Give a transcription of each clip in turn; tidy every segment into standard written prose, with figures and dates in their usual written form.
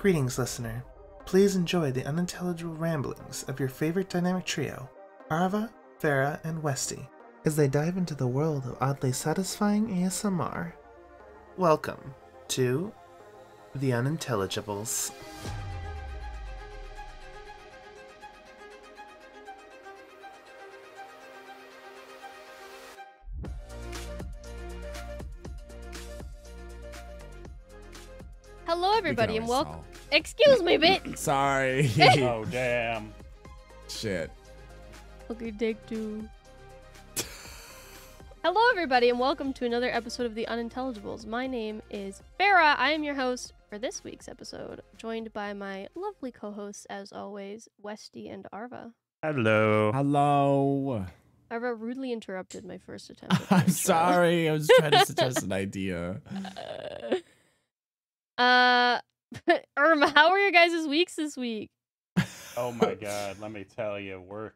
Greetings, listener. Please enjoy the unintelligible ramblings of your favorite dynamic trio, Arva, Farah, and Westy, as they dive into the world of oddly satisfying ASMR. Welcome to The Unintelligibles. Hello, everybody, and welcome. Excuse me, bitch. Sorry. Oh, damn. Shit. Okay, take two. Hello, everybody, and welcome to another episode of The Unintelligibles. My name is Farah. I am your host for this week's episode, joined by my lovely co-hosts, as always, Westy and Arva. Hello. Hello. Arva rudely interrupted my first attempt at the I'm intro. sorry. I was trying to suggest an idea. Irma, how were your guys' weeks this week? Oh my god, let me tell you, work.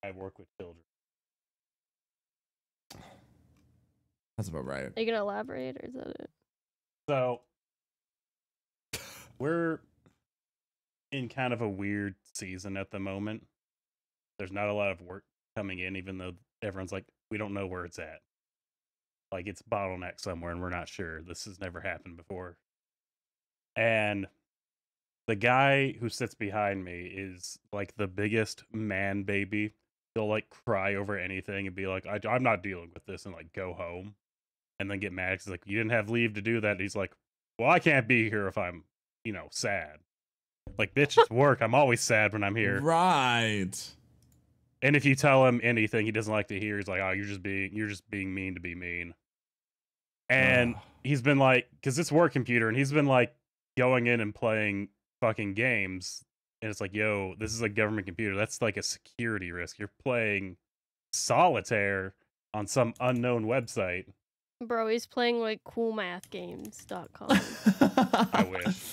I work with children. That's about right. Are you gonna elaborate, or is that it? So, we're in kind of a weird season at the moment. There's not a lot of work coming in, even though everyone's like, we don't know where it's at. Like, it's bottleneck somewhere, and we're not sure. This has never happened before. And the guy who sits behind me is, like, the biggest man baby. He'll, like, cry over anything and be like, I'm not dealing with this, and, like, go home. And then get mad because, like, you didn't have leave to do that. And he's like, well, I can't be here if I'm, sad. Like, bitch, it's work. I'm always sad when I'm here. Right. And if you tell him anything he doesn't like to hear, he's like, oh, you're just being mean to be mean. And he's been like, because it's work computer, and he's been like going in and playing fucking games. And it's like, yo, this is a government computer. That's like a security risk. You're playing solitaire on some unknown website. Bro, he's playing like coolmathgames.com. I wish.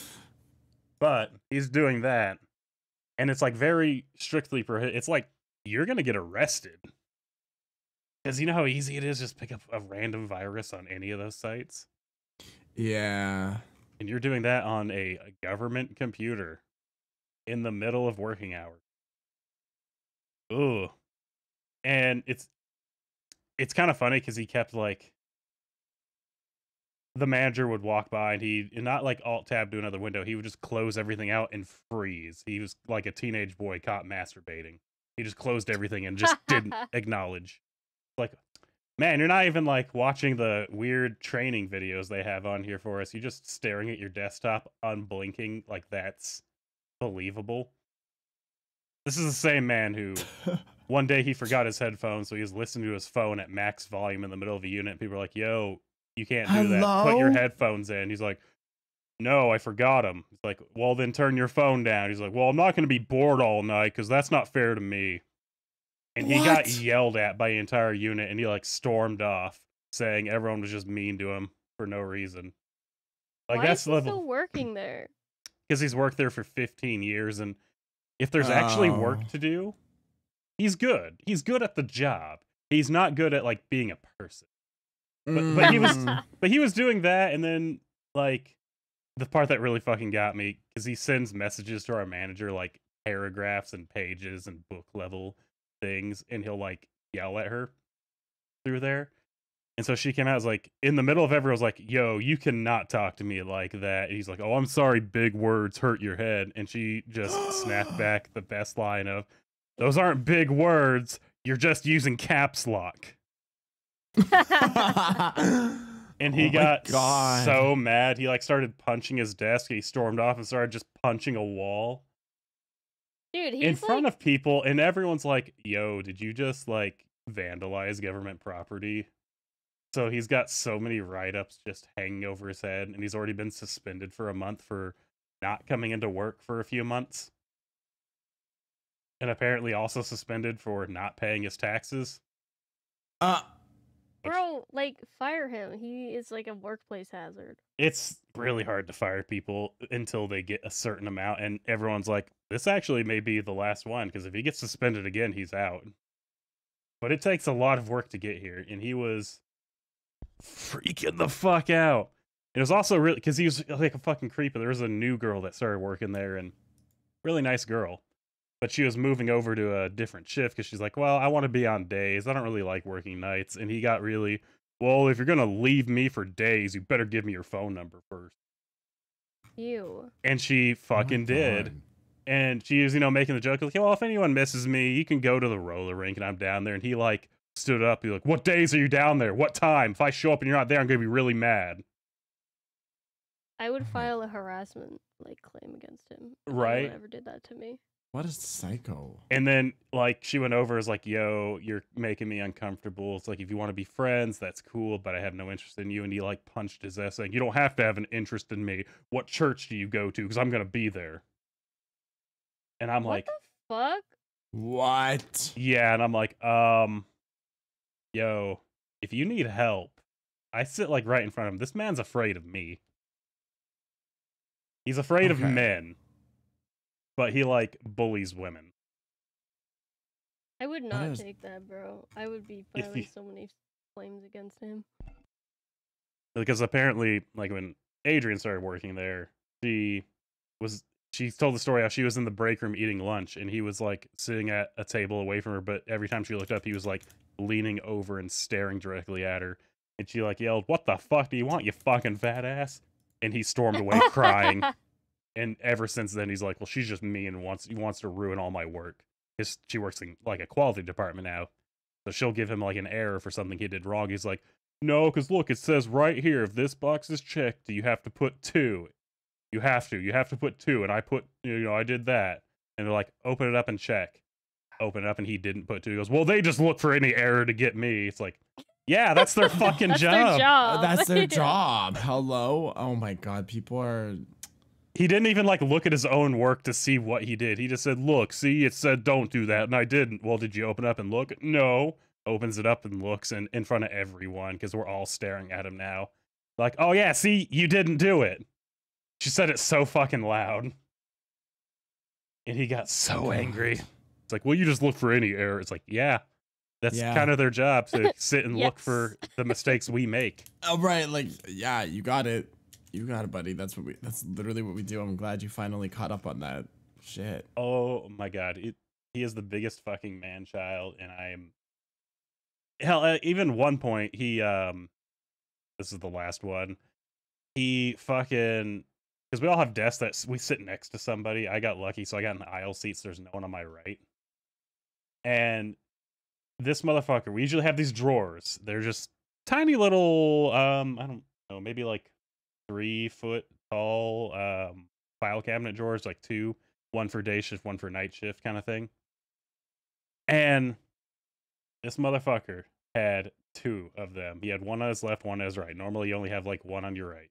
But he's doing that. And it's like very strictly prohibited. It's like, you're going to get arrested. Because you know how easy it is just pick up a random virus on any of those sites? Yeah. And you're doing that on a government computer in the middle of working hours. Ooh. And it's kind of funny because he kept like, the manager would walk by and he'd not like alt tab to another window. He would just close everything out and freeze. He was like a teenage boy caught masturbating. He just closed everything and just didn't acknowledge. Like, man, you're not even like watching the weird training videos they have on here for us. You're just staring at your desktop, unblinking. Like, that's believable. This is the same man who one day he forgot his headphones, so he was listening to his phone at max volume in the middle of a unit. People are like, yo, you can't do that. Put your headphones in. He's like, no, I forgot them. He's like, well, then turn your phone down. He's like, well, I'm not going to be bored all night because that's not fair to me. And he got yelled at by the entire unit, and he like stormed off, saying everyone was just mean to him for no reason. Like, Why that's is he level. still working there? Because he's worked there for 15 years, and if there's actually work to do, he's good. He's good at the job. He's not good at like being a person. But he was doing that, and then like the part that really fucking got me, because he sends messages to our manager like paragraphs and pages and book level things, and he'll like yell at her through there. And so she came out, was like, in the middle of everyone was like, yo, you cannot talk to me like that. And he's like, oh, I'm sorry, big words hurt your head. And she just snapped back the best line of, those aren't big words, you're just using caps lock. And he got so mad, he like started punching his desk. He stormed off and started just punching a wall. Dude, he's in front of people, and everyone's like, yo, did you just like vandalize government property? So he's got so many write-ups just hanging over his head, and he's already been suspended for a month for not coming into work for a few months. And apparently also suspended for not paying his taxes. Bro, like, fire him. He is like a workplace hazard. It's really hard to fire people until they get a certain amount, and everyone's like, this actually may be the last one, because if he gets suspended again, he's out. But it takes a lot of work to get here, and he was freaking the fuck out. It was also really because he was like a fucking creep. There was a new girl that started working there, and really nice girl, but she was moving over to a different shift because she's like, well, I want to be on days. I don't really like working nights. And he got really, well, if you're gonna leave me for days, you better give me your phone number first. Ew. And she fucking did. God. And she was, making the joke like, well, if anyone misses me, you can go to the roller rink, and I'm down there. And he like stood up. He's like, what days are you down there? What time? If I show up and you're not there, I'm gonna be really mad. I would Oh my- file a harassment claim against him. If Right? anyone ever did that to me. What a psycho. And then, she went over, is like, yo, you're making me uncomfortable. It's like, if you want to be friends, that's cool, but I have no interest in you. And he, punched his ass, saying, you don't have to have an interest in me. What church do you go to? Because I'm going to be there. And I'm What like, the fuck? What? yeah. And I'm like, yo, if you need help, I sit, right in front of him. This man's afraid of me. He's afraid of Okay. men. But he, bullies women. I would not is- take that, bro. I would be If filing you- so many claims against him. Because apparently, when Adrian started working there, she told the story how she was in the break room eating lunch, and he was sitting at a table away from her, but every time she looked up, he was leaning over and staring directly at her, and she yelled, what the fuck do you want, you fucking fat ass? And he stormed away crying. And ever since then, he's like, well, she's just mean and wants to ruin all my work. Because she works in a quality department now. So she'll give him an error for something he did wrong. He's like, no, because look, it says right here, if this box is checked, you have to put 2. You have to put 2. And I put, I did that. And they're like, open it up and check. Open it up, and he didn't put 2. He goes, well, they just look for any error to get me. It's like, yeah, that's their fucking That's job. their job. That's their Yeah. job. Hello? Oh my god, people are... He didn't even look at his own work to see what he did. He just said, look, see, it said don't do that, and I didn't. Well, did you open up and look? No. Opens it up and looks in front of everyone, because we're all staring at him now. Like, oh yeah, see, you didn't do it. She said it so fucking loud. And he got so angry. It's like, well, you just look for any error. It's like, yeah. That's Yeah. kind of their job, to sit and look Yes. for the mistakes we make. Oh, right, yeah, you got it. You got it, buddy. That's literally what we do. I'm glad you finally caught up on that. Shit. Oh my god, he is the biggest fucking man child, and I am hell. Even one point, he this is the last one. He fucking, because we all have desks that we sit next to somebody. I got lucky, so I got an aisle seat, so there's no one on my right. And this motherfucker, we usually have these drawers. They're just tiny little, I don't know, maybe 3 foot tall file cabinet drawers, 2, one for day shift, one for night shift kind of thing. And this motherfucker had 2 of them. He had one on his left, one on his right. Normally you only have one on your right.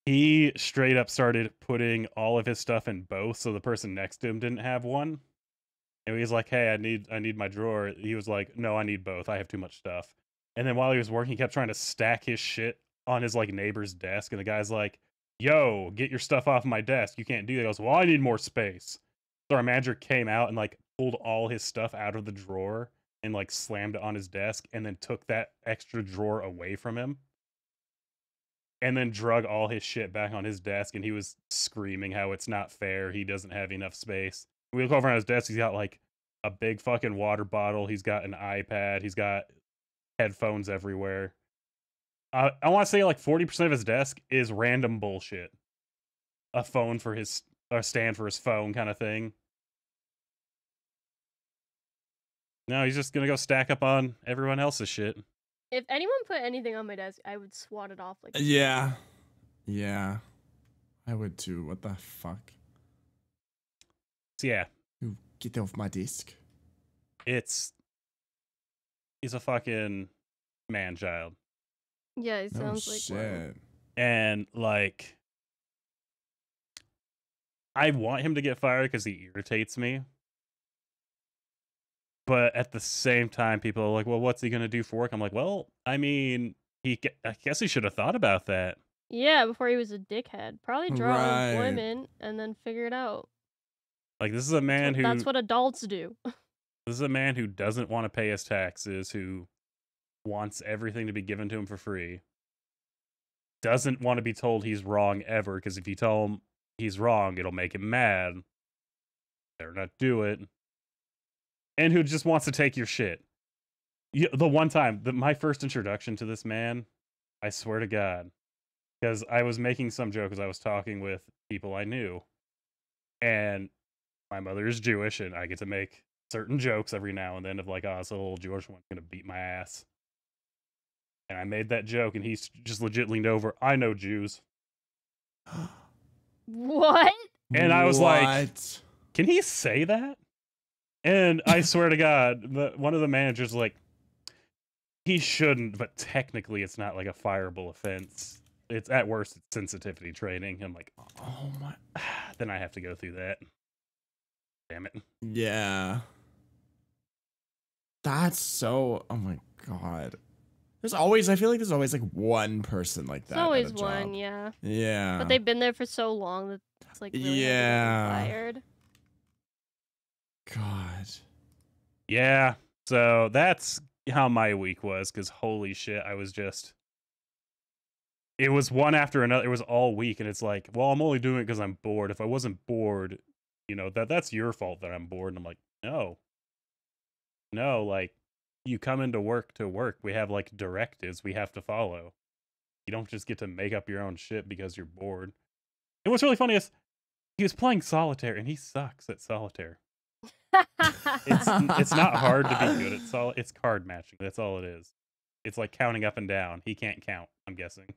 He straight up started putting all of his stuff in both, so the person next to him didn't have one. And he's like, hey, I need my drawer. He was like, no, I need both. I have too much stuff. And then while he was working, he kept trying to stack his shit on his neighbor's desk. And the guy's like, yo, get your stuff off my desk. You can't do that. He goes, well, I need more space. So our manager came out and pulled all his stuff out of the drawer and slammed it on his desk, and then took that extra drawer away from him. And then drug all his shit back on his desk, and he was screaming how it's not fair. He doesn't have enough space. We look over on his desk. He's got a big fucking water bottle. He's got an iPad. He's got headphones everywhere. I want to say 40% of his desk is random bullshit. A phone for his, a stand for his phone kind of thing. No, he's just gonna go stack up on everyone else's shit. If anyone put anything on my desk, I would swat it off Yeah. Yeah. I would too. What the fuck? So yeah, You get off my desk. he's a fucking man child. Yeah, it No sounds like one. shit. And I want him to get fired because he irritates me. But at the same time, people are like, well, what's he going to do for work? I'm like, well, I mean, I guess he should have thought about that. Yeah, before he was a dickhead. Probably draw Right. unemployment and then figure it out. This is a man That's what adults do. this is a man who doesn't want to pay his taxes, who wants everything to be given to him for free. doesn't want to be told he's wrong ever, because if you tell him he's wrong, it'll make him mad. Better not do it. And who just wants to take your shit. The one time, my first introduction to this man, I swear to God, because I was making some joke as I was talking with people I knew, and my mother is Jewish, and I get to make certain jokes every now and then of like, oh, this little Jewish one's gonna beat my ass. And I made that joke, and he just legit leaned over. I know Jews. What? And I was like, can he say that? And I swear to God, one of the managers was like, he shouldn't, but technically it's not like a fireable offense. It's at worst, it's sensitivity training. I'm like, oh my. Then I have to go through that. Damn it. Yeah. That's so, oh my God. I feel like there's always like one person like that. There's always at a job. one, yeah. Yeah. But they've been there for so long that it's like really hard to get fired. God. Yeah. So that's how my week was, because holy shit, it was one after another. It was all week, and it's like, well, I'm only doing it because I'm bored. If I wasn't bored, that's your fault that I'm bored. And I'm like, no, like, you come into work to work. We have like directives we have to follow. You don't just get to make up your own shit because you're bored. And what's really funny is he was playing solitaire, and he sucks at solitaire. It's not hard to be good at solitaire. It's card matching. That's all it is. It's like counting up and down. He can't count, I'm guessing.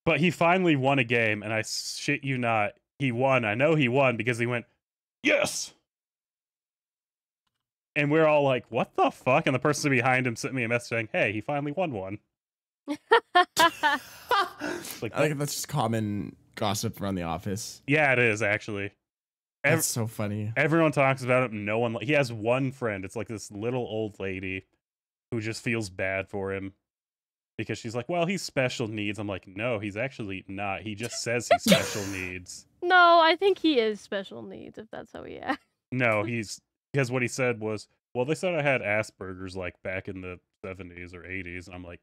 But he finally won a game, and I shit you not, he won. I know he won because he went, yes! And we're all like, what the fuck? And the person behind him sent me a message saying, hey, he finally won one. Like, I think that's just common gossip around the office. Yeah, it is, actually. That's so funny. Everyone talks about it. He has one friend. It's like this little old lady who just feels bad for him because she's like, well, he's special needs. I'm like, no, he's actually not. He just says he's special needs. No, I think he is special needs, if that's how he acts. No, because what he said was, well, they said I had Asperger's like back in the 70s or 80s. And I'm like,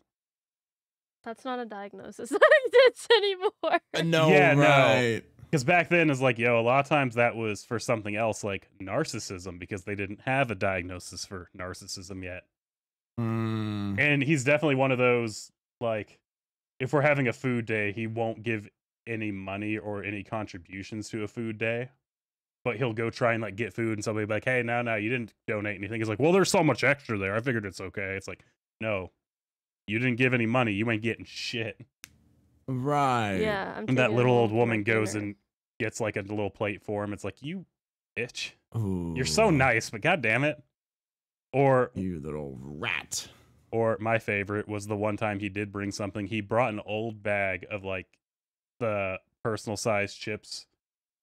that's not a diagnosis that exists anymore. No, yeah, right. No. Because back then it's like, a lot of times that was for something else, like narcissism, because they didn't have a diagnosis for narcissism yet. And he's definitely one of those, like, if we're having a food day, he won't give any money or any contributions to a food day. But he'll go try and like get food, and somebody will be like, hey, no, you didn't donate anything. He's like, well, there's so much extra there. I figured it's okay. It's like, no, you didn't give any money. You ain't getting shit. Right. Yeah. And that little old woman goes and gets like a little plate for him. It's like, you bitch. Ooh. You're so nice, but god damn it. Or you little rat. Or my favorite was the one time he did bring something. He brought an old bag of like the personal size chips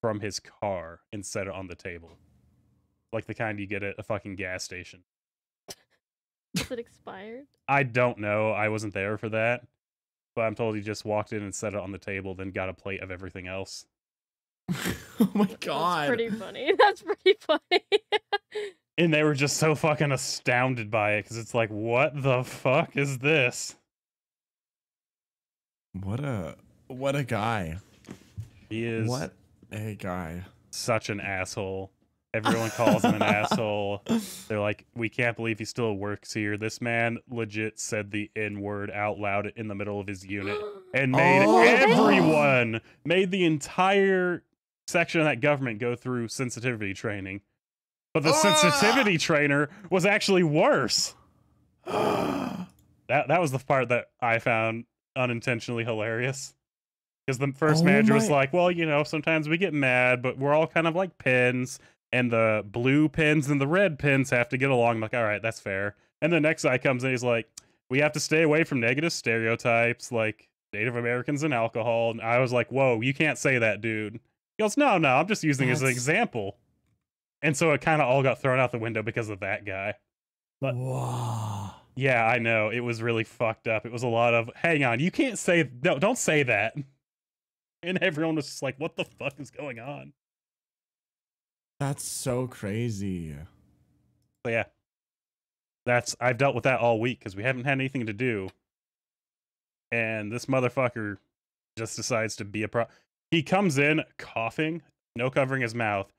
from his car and set it on the table. Like the kind you get at a fucking gas station. Is it expired? I don't know. I wasn't there for that. But I'm told he just walked in and set it on the table, then got a plate of everything else. Oh my god. That's pretty funny. That's pretty funny. And they were just so fucking astounded by it, because it's like, what the fuck is this? What a guy. He is. What a guy. Such an asshole. Everyone calls him an asshole. They're like, we can't believe he still works here. This man legit said the N-word out loud in the middle of his unit and made the entire section of that government go through sensitivity training. But the sensitivity trainer was actually worse. That was the part that I found unintentionally hilarious. Because the first manager was like, well, sometimes we get mad, but we're all kind of like pins. And the blue pins and the red pins have to get along. I'm like, all right, that's fair. And the next guy comes in, he's like, we have to stay away from negative stereotypes like Native Americans and alcohol. And I was like, whoa, you can't say that, dude. He goes, no, I'm just using it as an example. And so it kind of all got thrown out the window because of that guy. But wow. Yeah, I know. It was really fucked up. It was a lot of, hang on, you can't say, no, don't say that. And everyone was just like, what the fuck is going on? That's so crazy. So yeah, I've dealt with that all week because we haven't had anything to do. and this motherfucker just decides to be a pro. He comes in coughing, no covering his mouth,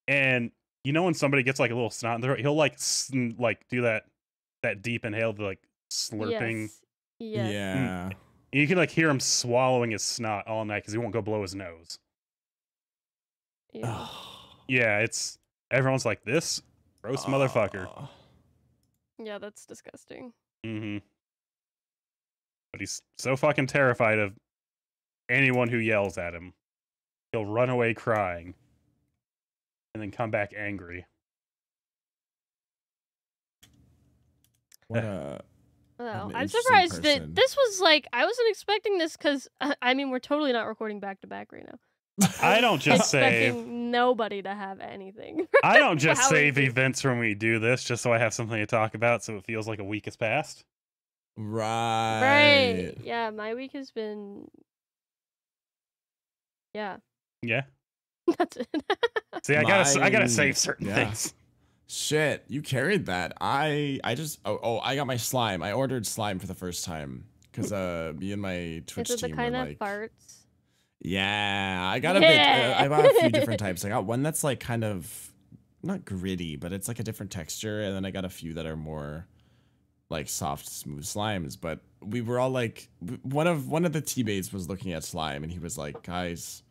and you know when somebody gets like a little snot in their throat, he'll like like do that deep inhale, the like slurping. Yes. Yeah. You can like hear him swallowing his snot all night because he won't go blow his nose. Yeah. Yeah, it's everyone's like this gross motherfucker. Yeah, that's disgusting. Mm-hmm. But he's so fucking terrified of anyone who yells at him. He'll run away crying and then come back angry. What a Well, an I'm interesting surprised person. that this was like, I wasn't expecting this because, I mean, we're totally not recording back to back right now. I don't just save. Expecting nobody to have anything. I don't just How save is it? events when we do this just so I have something to talk about so it feels like a week has passed. right. Right. Yeah, my week has been. Yeah, Yeah. that's it. See, I gotta Mine- save certain yeah. things. Shit, you carried that. I just I got my slime. I ordered slime for the first time because me and my Twitch Is it the team kind were that like, farts? yeah, I got a bit. I bought a few different types. I got one that's like kind of not gritty, but it's like a different texture, and then I got a few that are more like soft, smooth slimes. But we were all like, one of the teammates was looking at slime, and he was like, guys,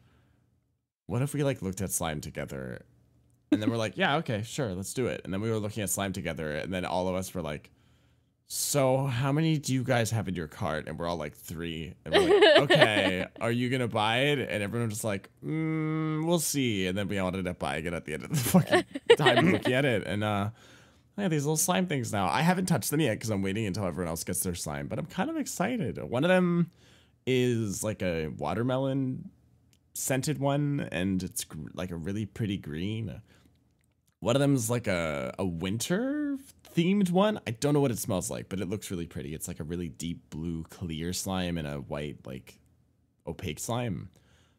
what if we like looked at slime together? And then we're like, yeah, okay, sure, let's do it. And then we were looking at slime together, and then all of us were like, so how many do you guys have in your cart? And we're all like 3. And we're like, okay, are you gonna buy it? And everyone was just like, we'll see. And then we all ended up buying it at the end of the fucking time looking at it. And I have these little slime things now. I haven't touched them yet because I'm waiting until everyone else gets their slime, but I'm kind of excited. One of them is like a watermelon scented one, and it's like a really pretty green. One of them is like a winter themed one. I don't know what it smells like, but it looks really pretty. It's like a really deep blue clear slime and a white like opaque slime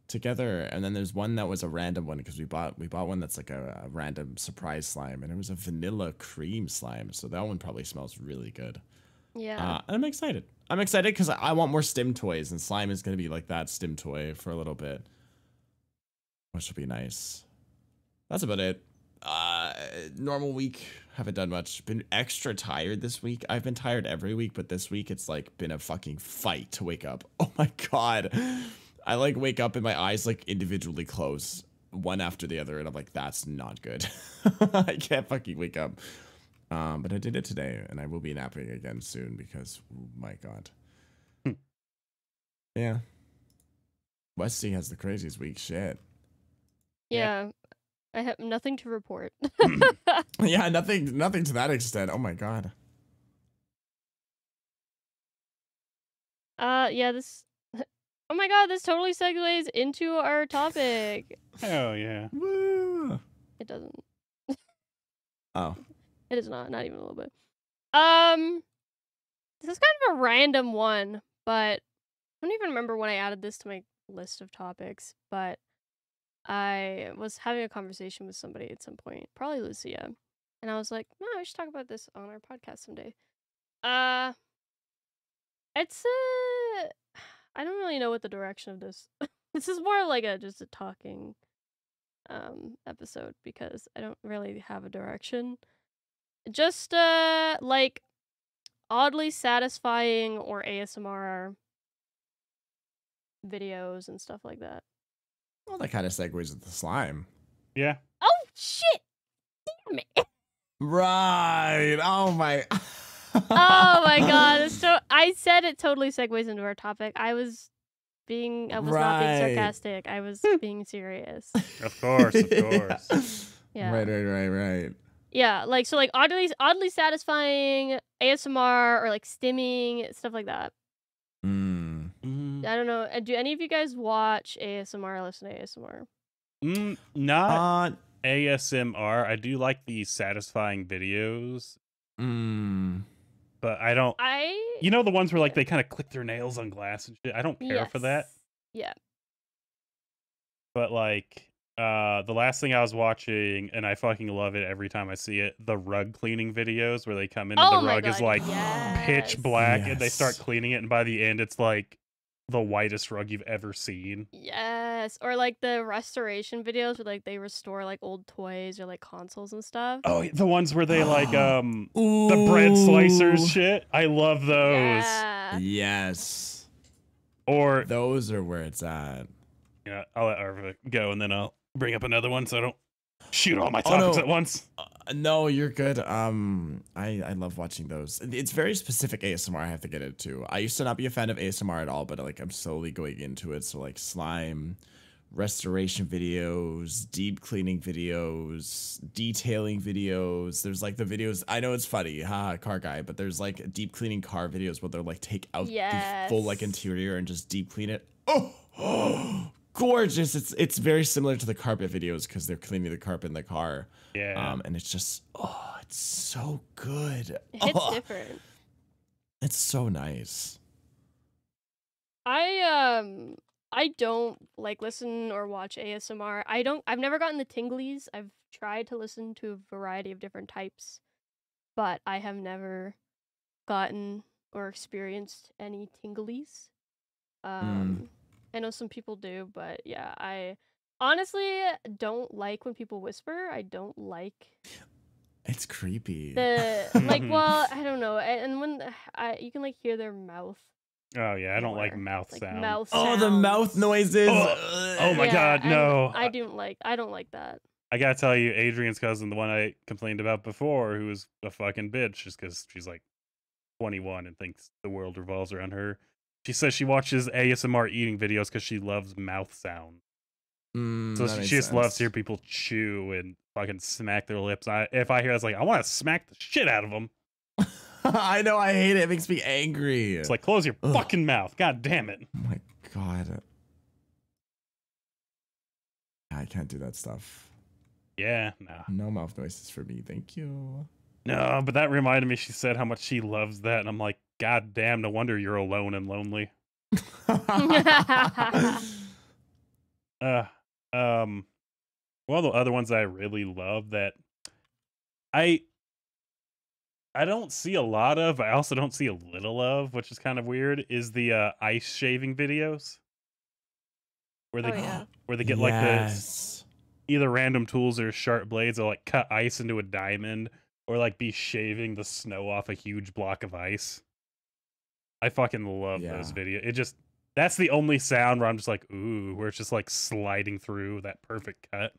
together. And then there's one that was a random one because we bought one that's like a random surprise slime, and it was a vanilla cream slime. So that one probably smells really good. Yeah. And I'm excited. I'm excited because I want more stim toys, and slime is going to be like that stim toy for a little bit, which will be nice. That's about it. Normal week, haven't done much. Been extra tired this week. I've been tired every week, but this week it's like been a fucking fight to wake up. Oh my god. I like wake up and my eyes like individually close one after the other, and I'm like, that's not good. I can't fucking wake up. But I did it today, and I will be napping again soon because, oh my god. Yeah. Westy has the craziest week. Shit. Yeah. I have nothing to report. Yeah, nothing to that extent. Oh my god. Yeah, this. Oh my god, this totally segues into our topic. Hell yeah. Woo. It doesn't. Oh. It is not even a little bit. This is kind of a random one, but I don't even remember when I added this to my list of topics, but I was having a conversation with somebody at some point, probably Lucia, and I was like, no, I should talk about this on our podcast someday. It's I don't really know what the direction of this. This is more like just a talking episode because I don't really have a direction. Just like oddly satisfying or ASMR videos and stuff like that. Well, that kind of segues into slime. Yeah. Oh shit! Damn it! Right. Oh my. Oh my god! So I said it totally segues into our topic. I was not being sarcastic. I was being serious. Of course, of course. Yeah. Right. Yeah, like so, like oddly satisfying ASMR or like stimming stuff like that. I don't know. Do any of you guys watch ASMR or listen to ASMR? Not ASMR. I do like the satisfying videos. But I don't. You know the ones where like they kind of click their nails on glass and shit. I don't care for that. Yeah. But like The last thing I was watching, and I fucking love it every time I see it, the rug cleaning videos where they come in and Oh the my rug is God, like pitch yes. black and they start Yes. cleaning it, and by the end it's like the whitest rug you've ever seen. Yes, or like the restoration videos where like they restore like old toys or like consoles and stuff. Oh, the ones where they like the bread slicers Ooh. shit. I love those. Yeah. Yes. Or Those are where it's at. yeah, I'll let Arva go and then I'll bring up another one so I don't shoot all my Oh, topics no. at once. No, you're good. I love watching those. It's very specific ASMR. I have to get into. I used to not be a fan of ASMR at all, but like I'm slowly going into it. So like slime, restoration videos, deep cleaning videos, detailing videos. There's like the videos. I know it's funny, haha, car guy, but there's like deep cleaning car videos where they're like take out the full like Yes. interior and just deep clean it. Oh, gorgeous! It's very similar to the carpet videos because they're cleaning the carpet in the car. Yeah. And it's just, oh, it's so good. It hits Oh, different. it's so nice. I don't like listen or watch ASMR. I've never gotten the tinglies. I've tried to listen to a variety of different types, but I have never gotten or experienced any tinglies. I know some people do, but yeah, I honestly don't like when people whisper. I don't like It's creepy. the like. Well, I don't know. And when you can like hear their mouth. Oh yeah, I don't like more, mouth like sound. mouth Oh, the mouth sounds. noises. Oh my God, and no. I don't like that. I gotta tell you, Adrian's cousin, the one I complained about before, who was a fucking bitch just because she's like 21 and thinks the world revolves around her. She says she watches ASMR eating videos because she loves mouth sound. So That she makes just loves to sense. hear people chew and fucking smack their lips. If I hear that's like, I want to smack the shit out of them. I know, I hate it. It makes me angry. It's like, close your Ugh. fucking mouth. God damn it. Oh my God. I can't do that stuff. Yeah, no. No mouth noises for me. Thank you. No, but that reminded me, she said how much she loves that. And I'm like, God damn, no wonder you're alone and lonely. One of the other ones I really love that I don't see a lot of, I also don't see a little of, which is kind of weird, is the ice shaving videos. Where they Oh, yeah. where they get like the Yes. either random tools or sharp blades or like cut ice into a diamond or like be shaving the snow off a huge block of ice. I fucking love those Yeah. videos. It just, that's the only sound where I'm just like, ooh, where it's just like sliding through that perfect cut.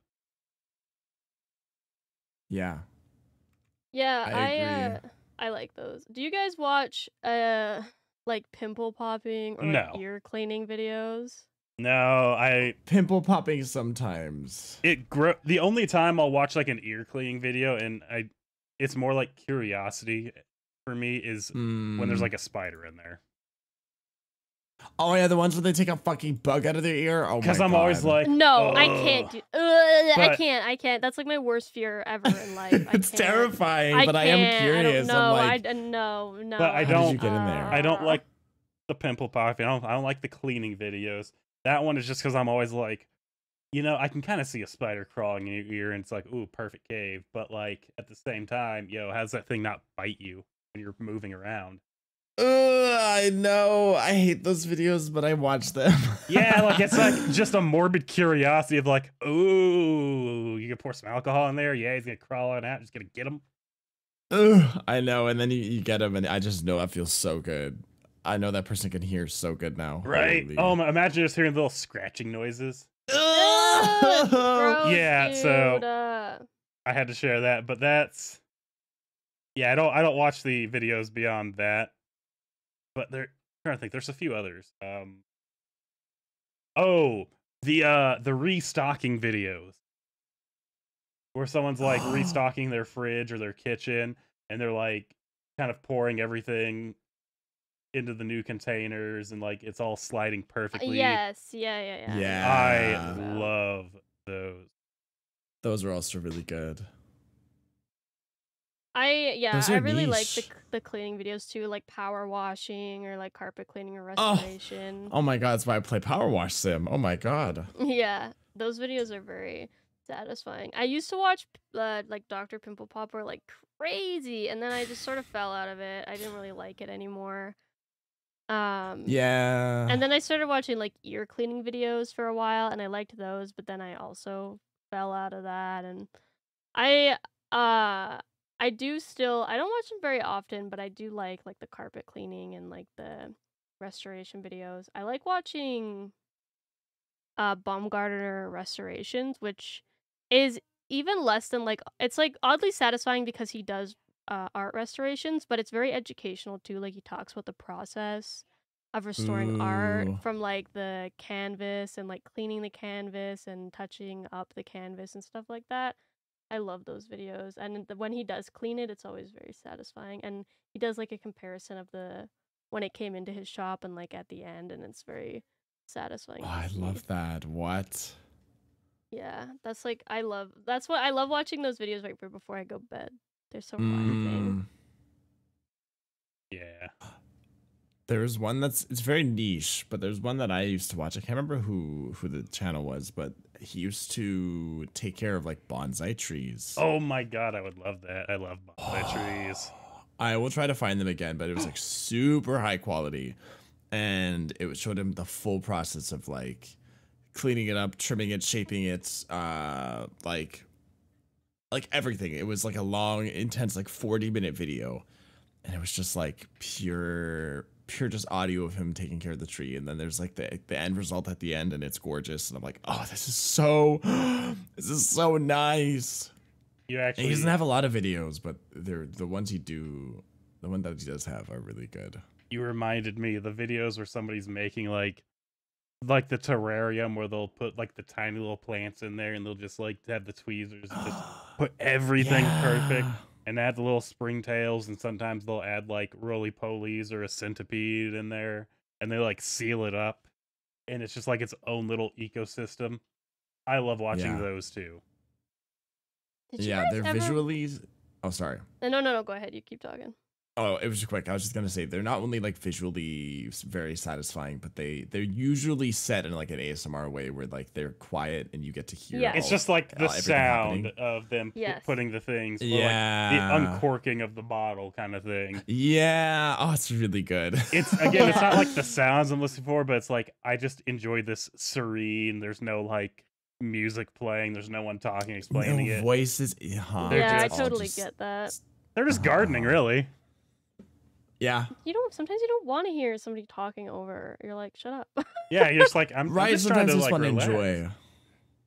Yeah. Yeah, I agree. I like those. Do you guys watch like pimple popping or like No. ear cleaning videos? No, Pimple popping sometimes. the only time I'll watch like an ear cleaning video and it's more like curiosity for me is when there's like a spider in there. Oh yeah, the ones where they take a fucking bug out of their ear. Oh my God. Because I'm always like, No, I "Ugh." can't do. I But- can't. That's like my worst fear ever in life. I It's can't. terrifying, but I am curious. No, I'm like, no. But I how did don't- you get in there? I don't like the pimple popping. I don't like the cleaning videos. That one is just because I'm always like, I can kind of see a spider crawling in your ear, and it's like, ooh, perfect cave. But like at the same time, how's that thing not bite you when you're moving around? I know. I hate those videos, but I watch them. Yeah, like it's like just a morbid curiosity of like, ooh, you can pour some alcohol in there. Yeah, he's gonna crawl on out. Just gonna get him. Ugh, I know. And then you get them, and I just know that feels so good. I know that person can hear so good now. Right? Holy. Oh, imagine just hearing little scratching noises. Ugh, gross, Yeah, so- dude. I had to share that, but that's I don't watch the videos beyond that. But I'm trying to think, there's a few others. The restocking videos. Where someone's like restocking their fridge or their kitchen and they're like kind of pouring everything into the new containers and like it's all sliding perfectly. Yes, yeah. Yeah. I love those. Those are also really good. I Those are really like niche. the cleaning videos too, like power washing or like carpet cleaning or restoration. Oh my God, that's why I play Power Wash Sim. Oh my God. Yeah. those videos are very satisfying. I used to watch like Dr. Pimple Popper like crazy, and then I just sort of fell out of it. I didn't really like it anymore. Yeah. And then I started watching like ear cleaning videos for a while, and I liked those, but then I also fell out of that. And I I do still, I don't watch them very often, but I do like the carpet cleaning and like the restoration videos. I like watching Baumgartner restorations, which is even less than like, it's like oddly satisfying because he does art restorations, but it's very educational too. Like he talks about the process of restoring art Ooh. from like the canvas and like cleaning the canvas and touching up the canvas and stuff like that. I love those videos, and when he does clean it, it's always very satisfying. And he does like a comparison of the when it came into his shop and like at the end, and it's very satisfying Oh, to I see. love that. What? Yeah, that's like that's what I love watching those videos right before I go to bed. They're so relaxing. Yeah. There's one it's very niche, but there's one that I used to watch. I can't remember who the channel was, but he used to take care of like bonsai trees. Oh my god, I would love that. I love bonsai trees. I will try to find them again, but it was like super high quality, and it showed him the full process of like cleaning it up, trimming it, shaping it, like everything. It was like a long, intense, like 40-minute video, and it was just like pure just audio of him taking care of the tree, and then there's like the end result at the end, and it's gorgeous, and I'm like, oh, this is so nice. You And actually he doesn't have a lot of videos, but they're the ones he the one that he does have are really good. You reminded me of the videos where somebody's making like the terrarium where they'll put like the tiny little plants in there, and they'll just like have the tweezers and just put everything perfect, and add the little springtails, and sometimes they'll add like roly-polies or a centipede in there, and they like seal it up, and it's just like its own little ecosystem. I love watching those too. Did you Yeah, guys they're ever... visually. Oh, sorry. No, go ahead. You keep talking. Oh, it was just quick. I was just gonna say they're not only like visually very satisfying, but they're usually set in like an ASMR way where like they're quiet and you get to hear. Yeah. It's just like the everything sound happening. of them Yes. putting the things, or Yeah. like the uncorking of the bottle kind of thing. Yeah. Oh, it's really good. It's again, it's not like the sounds I'm listening for, but it's like I just enjoy this serene. There's no like music playing. There's no one talking, explaining no it. voices. They're Yeah, I just- totally get that. They're just gardening, really. Yeah. Sometimes you don't want to hear somebody talking over. You're like, shut up. Yeah, you're just like I'm Right. just trying Sometimes to I just like want to relax. enjoy.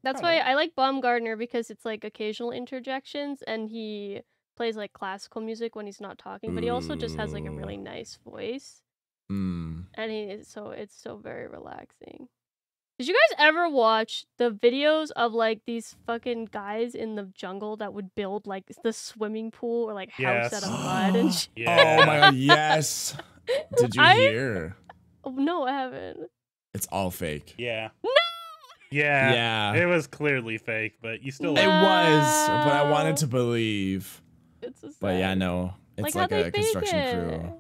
That's why I like Baumgartner, because it's like occasional interjections, and he plays like classical music when he's not talking, but he also just has like a really nice voice, and it's so very relaxing. Did you guys ever watch the videos of like these fucking guys in the jungle that would build like the swimming pool or like house out of mud and shit? Oh my god, yes. Did you hear? Oh, no, I haven't. It's all fake. Yeah. No. Yeah. Yeah. It was clearly fake, but you still. It was, but I wanted to believe. It's so sad. But yeah, no. It's like how'd a they construction fake crew it?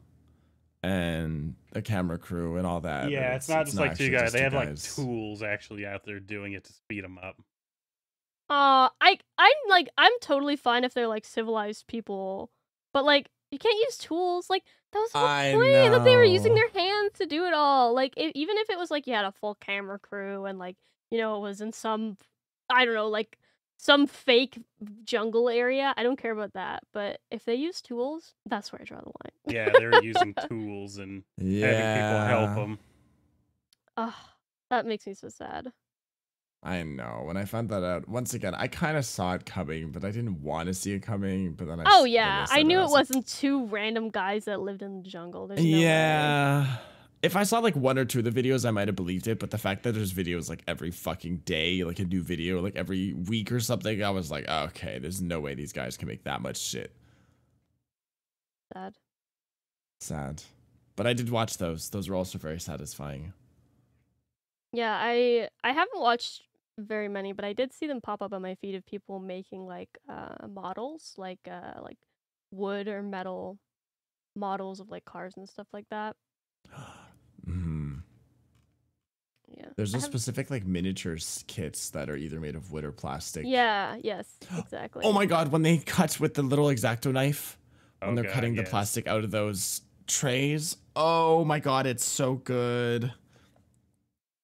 and a camera crew and all that. Yeah, and it's not just like two actually guys. just They two have like guys. tools actually out there doing it to speed them up. I'm totally fine if they're like civilized people, but like you can't use tools. Like that was the whole I point that they were using know. their hands to do it all. Like even if it was like you had a full camera crew and like it was in some, I don't know, like some fake jungle area, I don't care about that. But if they use tools, that's where I draw the line. Yeah, they were using tools and having people help them. Ugh, that makes me so sad. I know. When I found that out, once again, I kind of saw it coming, but I didn't want to see it coming. But then Oh then yeah, said I knew it was like, wasn't two random guys that lived in the jungle. There's no way. Yeah. If I saw like one or two of the videos, I might have believed it. But the fact that there's videos like every fucking day, like a new video, like every week or something, I was like, okay, there's no way these guys can make that much shit. Sad. But I did watch those. Those were also very satisfying. Yeah, I haven't watched very many, but I did see them pop up on my feed of people making like models, like wood or metal models of like cars and stuff like that. Mm. Yeah. There's I those have- specific like miniatures kits that are either made of wood or plastic. Yeah. Yes. Exactly. Oh my god, when they cut with the little X-Acto knife, when Oh they're God, cutting the yes. plastic out of those trays. Oh my god, it's so good.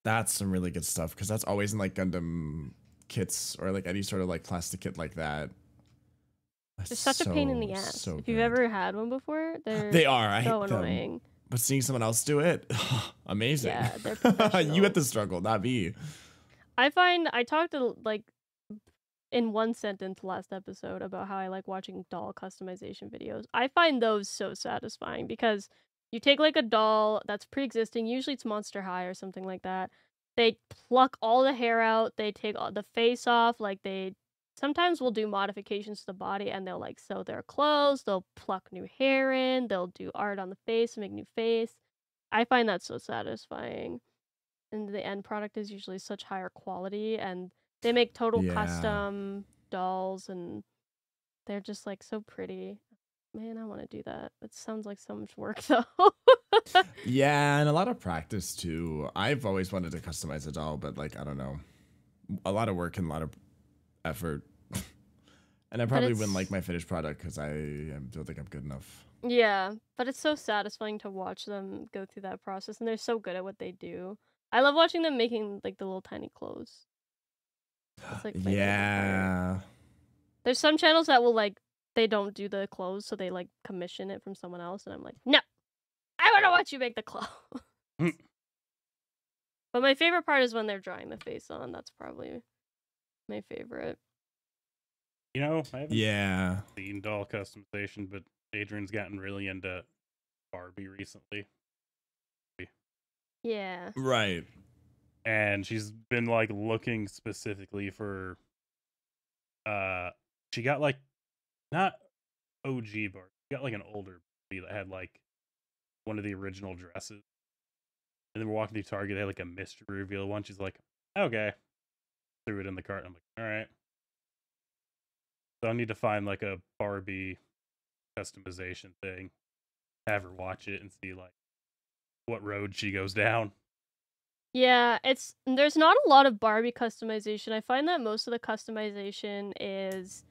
That's some really good stuff because that's always in like Gundam kits or like any sort of like plastic kit like that. That's They're such a pain in the ass. so if you've good. ever had one before, They are. I so hate them. annoying. But seeing someone else do it, amazing. Yeah, they're You professional. had to struggle, not me. I find I talked to like in one sentence last episode about how I like watching doll customization videos. I find those so satisfying because you take like a doll that's pre-existing, usually it's Monster High or something like that. They pluck all the hair out, they take all the face off, like they sometimes will do modifications to the body and they'll like sew their clothes, they'll pluck new hair in, they'll do art on the face, make new face. I find that so satisfying. And the end product is usually such higher quality and they make total Yeah. custom dolls and they're just like so pretty. Man, I want to do that. It sounds like so much work though. Yeah, and a lot of practice too. I've always wanted to customize a doll, but like I don't know, a lot of work and a lot of effort. And I probably wouldn't like my finished product because I don't think I'm good enough. Yeah, but it's so satisfying to watch them go through that process and they're so good at what they do. I love watching them making like the little tiny clothes. It's like my favorite part. Yeah. There's some channels that will like they don't do the clothes, so they like commission it from someone else, and I'm like, no, I want to watch you make the clothes. But my favorite part is when they're drawing the face on. That's probably my favorite. You know, I haven't Yeah. seen doll customization, but Adrian's gotten really into Barbie recently. Yeah. Right. And she's been like looking specifically for she got like not OG Barbie, she got like an older Barbie that had like one of the original dresses. And then we're walking through Target, they had like a mystery reveal one. She's like, okay. Threw it in the cart. I'm like, all right. So I need to find like a Barbie customization thing, have her watch it and see like what road she goes down. Yeah, there's not a lot of Barbie customization. I find that most of the customization is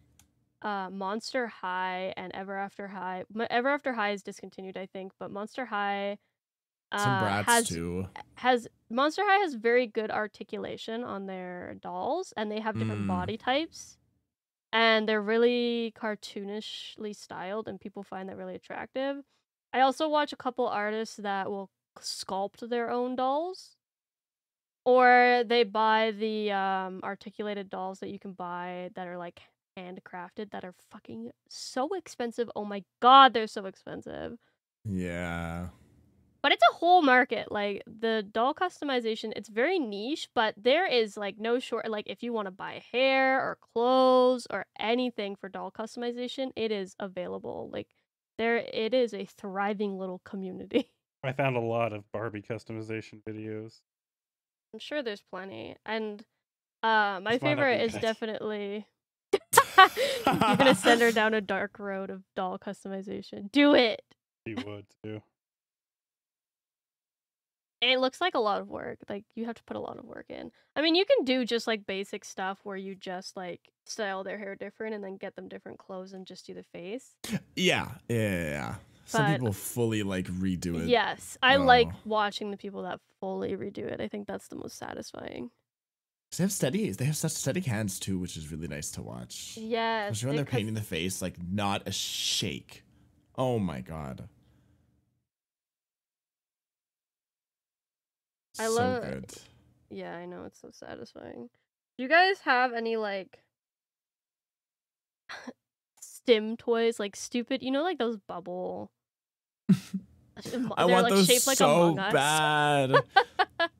Monster High and Ever After High. Ever After High is discontinued, I think, but Monster High Some brats too. Monster High has very good articulation on their dolls, and they have different body types, and they're really cartoonishly styled, and people find that really attractive. I also watch a couple artists that will sculpt their own dolls, or they buy the articulated dolls that you can buy that are like handcrafted that are fucking so expensive. Oh my god, they're so expensive. Yeah. But it's a whole market. Like the doll customization, it's very niche, but there is like no short. Like if you want to buy hair or clothes or anything for doll customization, it is available. Like it is a thriving little community. I found a lot of Barbie customization videos. I'm sure there's plenty. And my This might not be favorite a is good idea. definitely you're gonna send her down a dark road of doll customization. Do it. She would too. It looks like a lot of work. Like you have to put a lot of work in. I mean, you can do just like basic stuff where you just like style their hair different and then get them different clothes and just do the face. Yeah. Some But- people fully like redo it. Yes, I like Oh. watching the people that fully redo it. I think that's the most satisfying. They have such steady hands too, which is really nice to watch. Yes, Especially when they're because- painting the face, like not a shake. Oh my god. I So love- good. Yeah, I know, it's so satisfying. Do you guys have any like stim toys, like stupid, like those bubble? I They're, want like, those shaped like so Among Us. bad.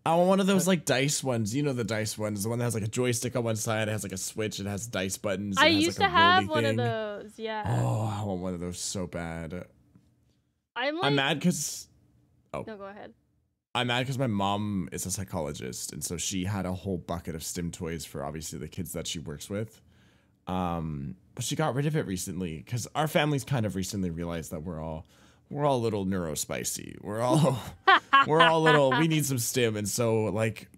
I want one of those like dice ones. You know the dice ones, the one that has like a joystick on one side, it has like a switch, it has dice buttons. I it has, used like, to a have rolly one of thing. those. Yeah, Oh, I want one of those so bad. I'm like. I'm mad because No, go ahead. I'm mad because my mom is a psychologist, and so she had a whole bucket of stim toys for obviously the kids that she works with. But she got rid of it recently because our family's kind of recently realized that we're all a little neurospicy. We're all a little. We need some stim, and so like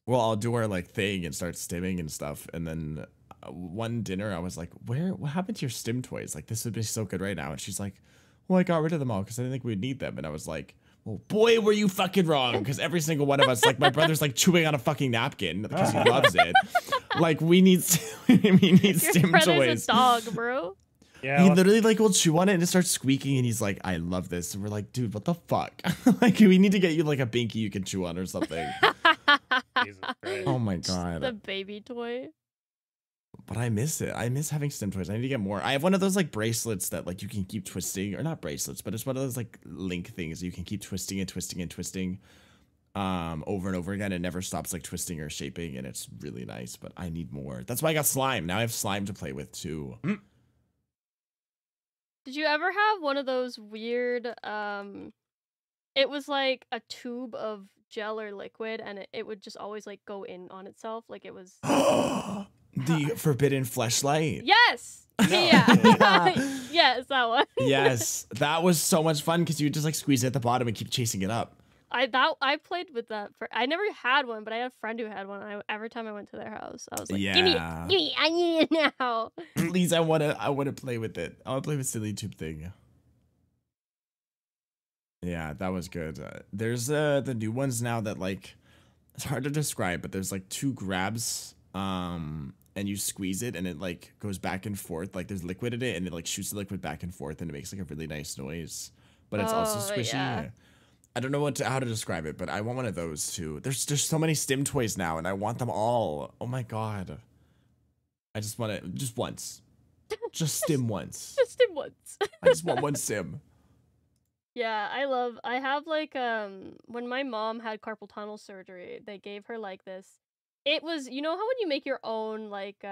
well, I'll do our like thing and start stimming and stuff, and then one dinner I was like, what happened to your stim toys? Like, this would be so good right now. And she's like, well, I got rid of them all because I didn't think we'd need them. And I was like, well, boy, were you fucking wrong, because every single one of us, like, my brother's like chewing on a fucking napkin because he loves it. Like, we need stim Your brother's toys. a dog, bro. Yeah, He literally like will chew on it and it starts squeaking, and he's like, I love this. And we're like, dude, what the fuck? Like, we need to get you like a binky you can chew on or something. Jesus Christ. Oh my The god. baby toy. But I miss it. I miss having stim toys. I need to get more. I have one of those like bracelets that like you can keep twisting, or not bracelets, but it's one of those like link things you can keep twisting and twisting and twisting over and over again. It never stops like twisting or shaping, and it's really nice, but I need more. That's why I got slime. Now I have slime to play with too. Did you ever have one of those weird it was like a tube of gel or liquid, and it would just always like go in on itself, like it was The forbidden fleshlight. Yes. Yeah. Yes, that one. Yes, that was so much fun because you just like squeeze it at the bottom and keep chasing it up. I played with that I never had one, but I had a friend who had one. Every time I went to their house, I was like, give me, I need it now. Please, I wanna play with it. I wanna play with silly tube thing. Yeah, that was good. There's the new ones now that like, it's hard to describe, but there's like two grabs, and you squeeze it and it like goes back and forth. Like, there's liquid in it and it like shoots the liquid back and forth and it makes like a really nice noise, but it's also squishy. Yeah. I don't know how to describe it, but I want one of those too. There's so many stim toys now, and I want them all. Oh my god! I just want it just once, just stim once. Just in once. I just want one sim. Yeah, I have like when my mom had carpal tunnel surgery, they gave her like this. It was, you know how when you make your own like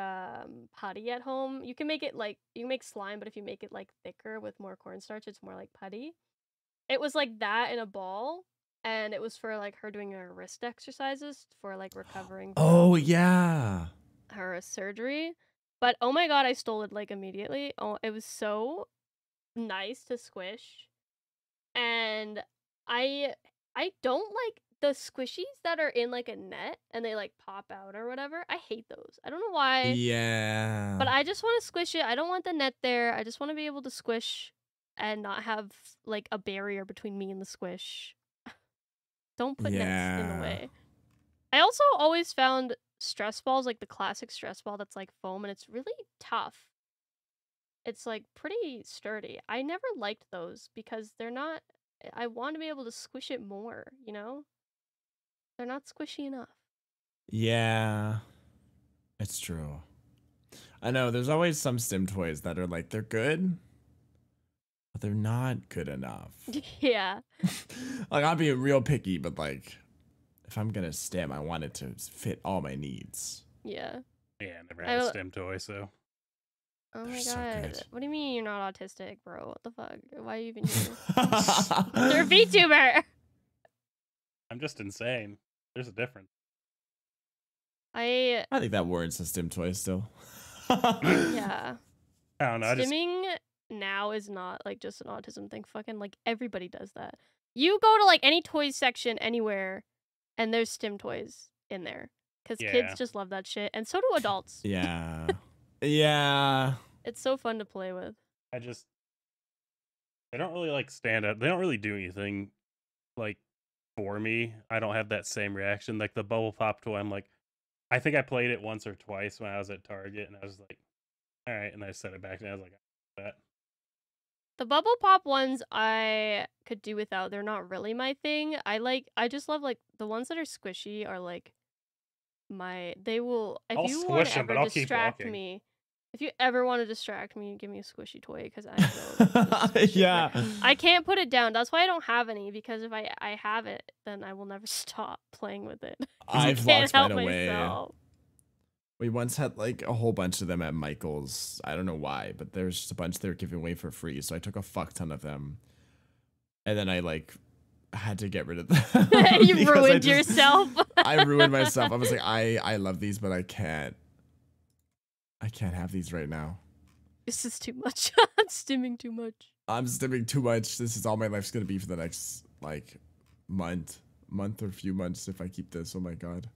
putty at home, you can make it like, you can make slime, but if you make it like thicker with more cornstarch, it's more like putty. It was like that in a ball, and it was for like her doing her wrist exercises for like recovering Oh from yeah. her surgery. But oh my god, I stole it like immediately. Oh, it was so nice to squish. And I don't like the squishies that are in like a net and they like pop out or whatever. I hate those. I don't know why. Yeah. But I just want to squish it. I don't want the net there. I just want to be able to squish and not have like a barrier between me and the squish. Don't put nets in the way. I also always found stress balls, like the classic stress ball that's like foam, and it's really tough. It's like pretty sturdy. I never liked those because they're not, I want to be able to squish it more, you know? They're not squishy enough. Yeah. It's true. I know there's always some stim toys that are like, they're good, but they're not good enough. Yeah. Like, I'm being real picky, but like, if I'm gonna stim, I want it to fit all my needs. Yeah. Yeah, I never had a stem toy, so. Oh They're my so god. good. What do you mean you're not autistic, bro? What the fuck? Why are you even here? You're a VTuber! I'm just insane. There's a difference. I think that warrants a stim toy still. yeah. I don't know. Stimming now is not like just an autism thing. Fucking like everybody does that. You go to like any toys section anywhere, and there's stim toys in there because kids just love that shit, and so do adults. Yeah. Yeah. It's so fun to play with. They don't really like stand up. They don't really do anything like for me. I don't have that same reaction. Like the bubble pop toy, I'm like, I think I played it once or twice when I was at Target, and I was like, all right, and I set it back, and I was like, that. The bubble pop ones I could do without. They're not really my thing. I just love like the ones that are squishy are like they will, if I'll you want squish to 'em, but ever I'll keep distract walking. me, if you ever want to distract me, give me a squishy toy because I know Yeah. I can't put it down. That's why I don't have any, because if I have it, then I will never stop playing with it. I've Can't lost help mine away. myself. We once had like a whole bunch of them at Michael's. I don't know why, but there's just a bunch they were giving away for free. So I took a fuck ton of them. And then I like had to get rid of them. You because ruined yourself. I ruined myself. I was like, I love these, but I can't have these right now. This is too much. I'm stimming too much. I'm stimming too much. This is all my life's gonna be for the next like month or few months if I keep this. Oh my god.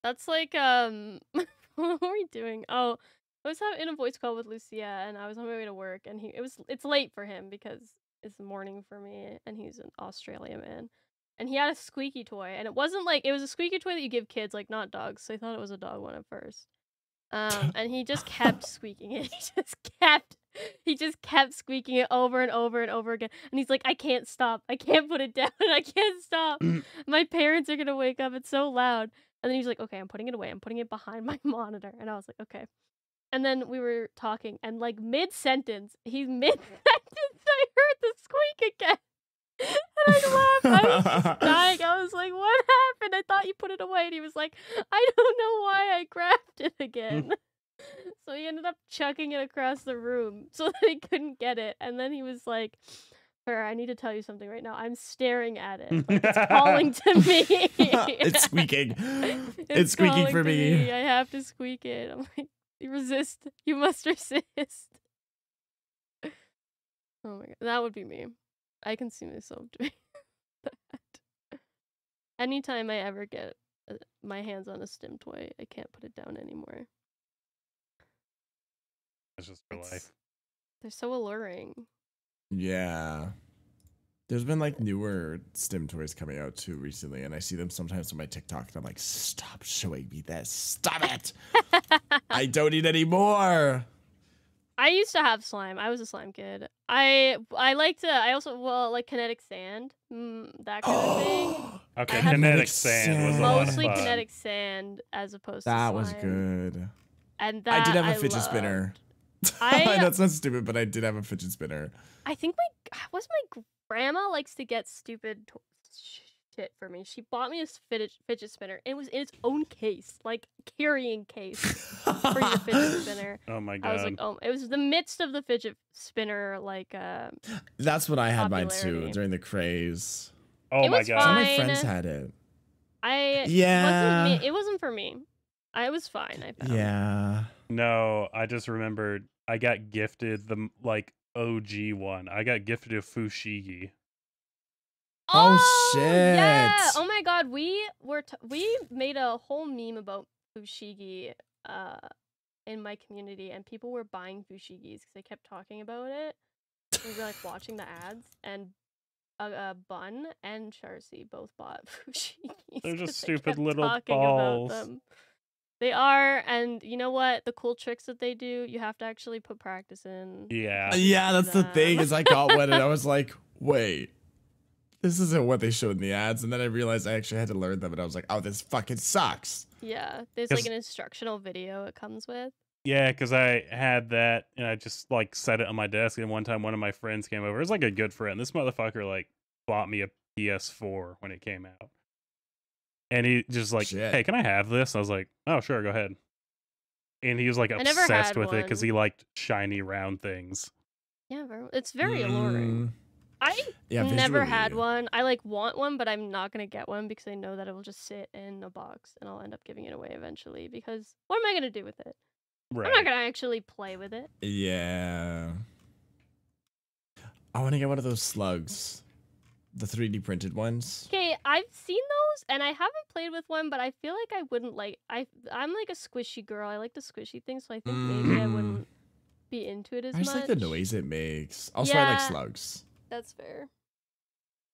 That's like what were we doing? Oh, I was in a voice call with Lucia, and I was on my way to work, and it's late for him because it's morning for me, and he's an Australian man, and he had a squeaky toy, and it was a squeaky toy that you give kids, like not dogs. So I thought it was a dog one at first. And he just kept squeaking it. He just kept squeaking it over and over and over again. And he's like, I can't stop. I can't put it down. I can't stop. My parents are gonna wake up. It's so loud. And then he's like, okay, I'm putting it away. I'm putting it behind my monitor. And I was like, okay. And then we were talking, and like mid-sentence, I heard the squeak again. And I laughed. I was just dying. I was like, what happened? I thought you put it away. And he was like, I don't know why I grabbed it again. So he ended up chucking it across the room so that he couldn't get it. And then he was like, Her, I need to tell you something right now. I'm staring at it. Like it's calling to me. It's squeaking. It's squeaking for calling to me. I have to squeak it. I'm like, you resist. You must resist. Oh my god. That would be me. I can see myself doing that. Anytime I ever get my hands on a stim toy, I can't put it down anymore. It's just for life. They're so alluring. Yeah. There's been like newer stim toys coming out too recently, and I see them sometimes on my TikTok, and I'm like, stop showing me this. Stop it. I don't need any more. I used to have slime. I was a slime kid. I also like kinetic sand. That kind of thing. Okay, kinetic sand was a lot of Mostly fun. kinetic sand as opposed to That slime. was good. And that I did have a I fidget loved. spinner. I That's not stupid, but I did have a fidget spinner. I think my grandma likes to get stupid shit for me. She bought me a fidget spinner. It was in its own case, like carrying case for your fidget spinner. Oh my god. I was like, oh, it was the midst of the fidget spinner, like That's what I had mine too popularity. during the craze. Oh It my was god. Some of my fine. friends had it. It wasn't for me. I was fine. I found. Yeah. No, I just remembered I got gifted the like OG one. I got gifted a Fushigi. Oh, shit. Yeah. Oh my god, we made a whole meme about Fushigi in my community, and people were buying Fushigis because they kept talking about it. We were like watching the ads, and Bun and Charcy both bought Fushigis. They're 'cause just they stupid kept little talking balls. about them. They are, and you know what? The cool tricks that they do, you have to actually put practice in. Yeah. Yeah, that's the thing, them. is I got one and I was like, wait, this isn't what they showed in the ads. And then I realized I actually had to learn them, and I was like, oh, this fucking sucks. Yeah, there's like an instructional video it comes with. Yeah, because I had that and I just like set it on my desk, and one time one of my friends came over. It was like a good friend. This motherfucker like bought me a PS4 when it came out. And he just like, Shit. hey, can I have this? I was like, oh, sure, go ahead. And he was like I never obsessed had with it because one. he liked shiny round things. Yeah, it's very alluring. I Yeah, never had visually. one. I like want one, but I'm not gonna get one because I know that it will just sit in a box and I'll end up giving it away eventually. Because what am I gonna do with it? Right. I'm not gonna actually play with it. Yeah. I want to get one of those slugs. The 3D printed ones. Okay, I've seen those and I haven't played with one, but I feel like I wouldn't like. I'm like a squishy girl. I like the squishy things, so I think maybe I wouldn't be into it as I much. just like the noise it makes. Also, I like Yeah. slugs. That's fair.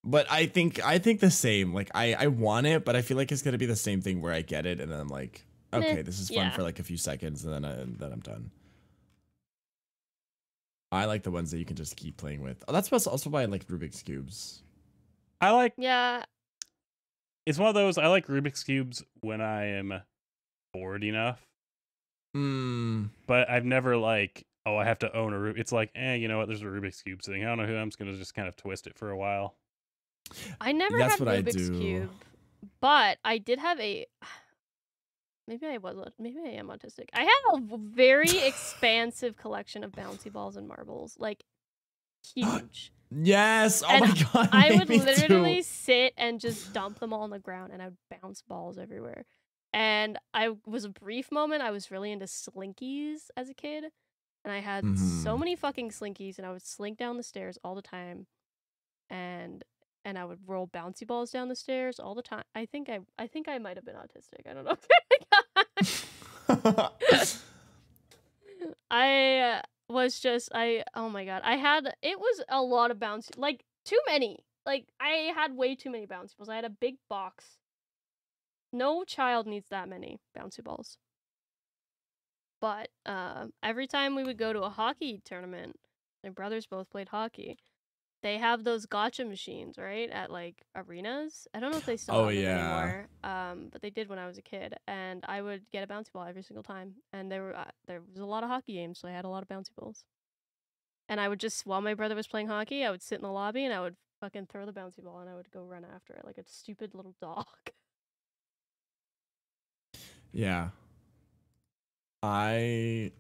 But I think the same. Like I want it, but I feel like it's gonna be the same thing where I get it and then I'm like, okay, this is fun yeah. for like a few seconds, and then I'm done. I like the ones that you can just keep playing with. Oh, that's also why I like Rubik's cubes. I like, Yeah. it's one of those, I like Rubik's Cubes when I am bored enough. But I've never like, oh, I have to own a Rubik's. It's like, you know what? There's a Rubik's Cube thing. I don't know who. I'm just gonna kind of twist it for a while. I never That's had what I Rubik's do. Cube, but I did have a. Maybe I am autistic. I had a very expansive collection of bouncy balls and marbles, like huge. Yes. Oh And my god. I me would literally too. sit and just dump them all on the ground, and I would bounce balls everywhere. And I was a brief moment. I was really into slinkies as a kid, and I had so many fucking slinkies, and I would slink down the stairs all the time. And and I would roll bouncy balls down the stairs all the time. I think I might have been autistic. I don't know. I was just oh my god. It was a lot of bouncy, like too many. Like I had way too many bouncy balls. I had a big box. No child needs that many bouncy balls. But every time we would go to a hockey tournament, my brothers both played hockey. They have those gotcha machines, right, at like arenas. I don't know if they still have them anymore. But they did when I was a kid, and I would get a bouncy ball every single time. And there was a lot of hockey games, so I had a lot of bouncy balls. And I would just, while my brother was playing hockey, I would sit in the lobby and I would fucking throw the bouncy ball and I would go run after it like a stupid little dog. Yeah. Okay.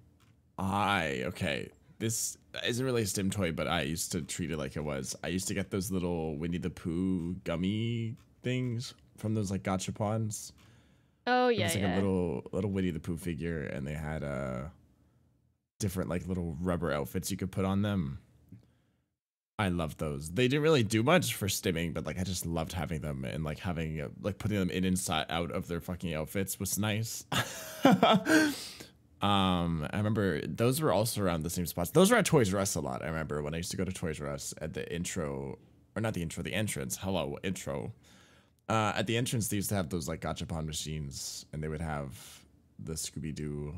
This isn't really a STEM toy, but I used to treat it like it was. I used to get those little Winnie the Pooh gummy things from those like gachapons. Oh yeah, it was like a little Winnie the Pooh figure, and they had different like little rubber outfits you could put on them. I loved those. They didn't really do much for stimming, but like I just loved having them, and like having like putting them inside out of their fucking outfits was nice. I remember those were also around the same spots. Those were at Toys R Us a lot. I remember when I used to go to Toys R Us at the intro, or not the intro, the entrance. Hello, intro. At the entrance, they used to have those like gachapon machines, and they would have the Scooby-Doo,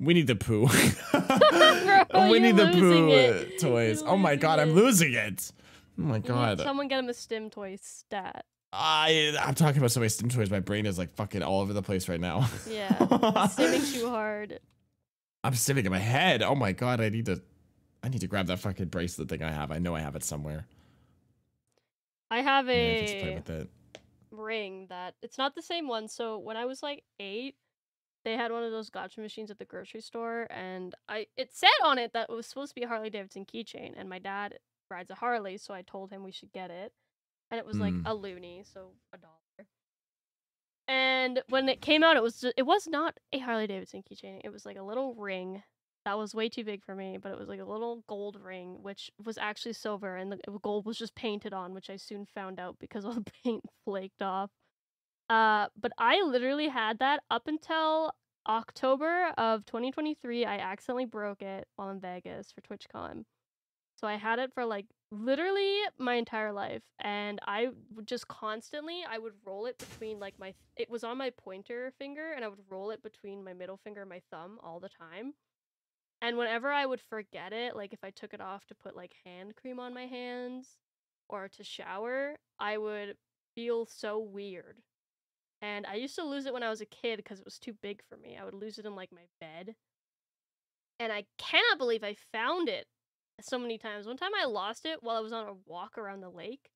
Winnie the Pooh, Bro, Winnie the Pooh it. toys. You're Oh my god, it. I'm losing it. Oh my god. Someone get him a stim toy stat. I'm talking about so many STEM toys. My brain is like fucking all over the place right now. Yeah, stimming too hard. I'm stimming in my head. Oh my god, I need to grab that fucking bracelet thing I have. I know I have it somewhere. I have Yeah, I just play with it. ring that it's not the same one. So when I was like 8, they had one of those gotcha machines at the grocery store, and it said on it that it was supposed to be a Harley Davidson keychain, and my dad rides a Harley, so I told him we should get it. And it was like a loonie, so $1. And when it came out, it was not a Harley Davidson keychain. It was like a little ring that was way too big for me, but it was like a little gold ring, which was actually silver, and the gold was just painted on, which I soon found out because all the paint flaked off. But I literally had that up until October of 2023. I accidentally broke it while in Vegas for TwitchCon. So I had it for like literally my entire life, and I would just constantly, I would roll it between like it was on my pointer finger, and I would roll it between my middle finger and my thumb all the time. And whenever I would forget it, like if I took it off to put like hand cream on my hands or to shower, I would feel so weird. And I used to lose it when I was a kid because it was too big for me. I would lose it in like my bed. And I cannot believe I found it so many times. One time I lost it while I was on a walk around the lake.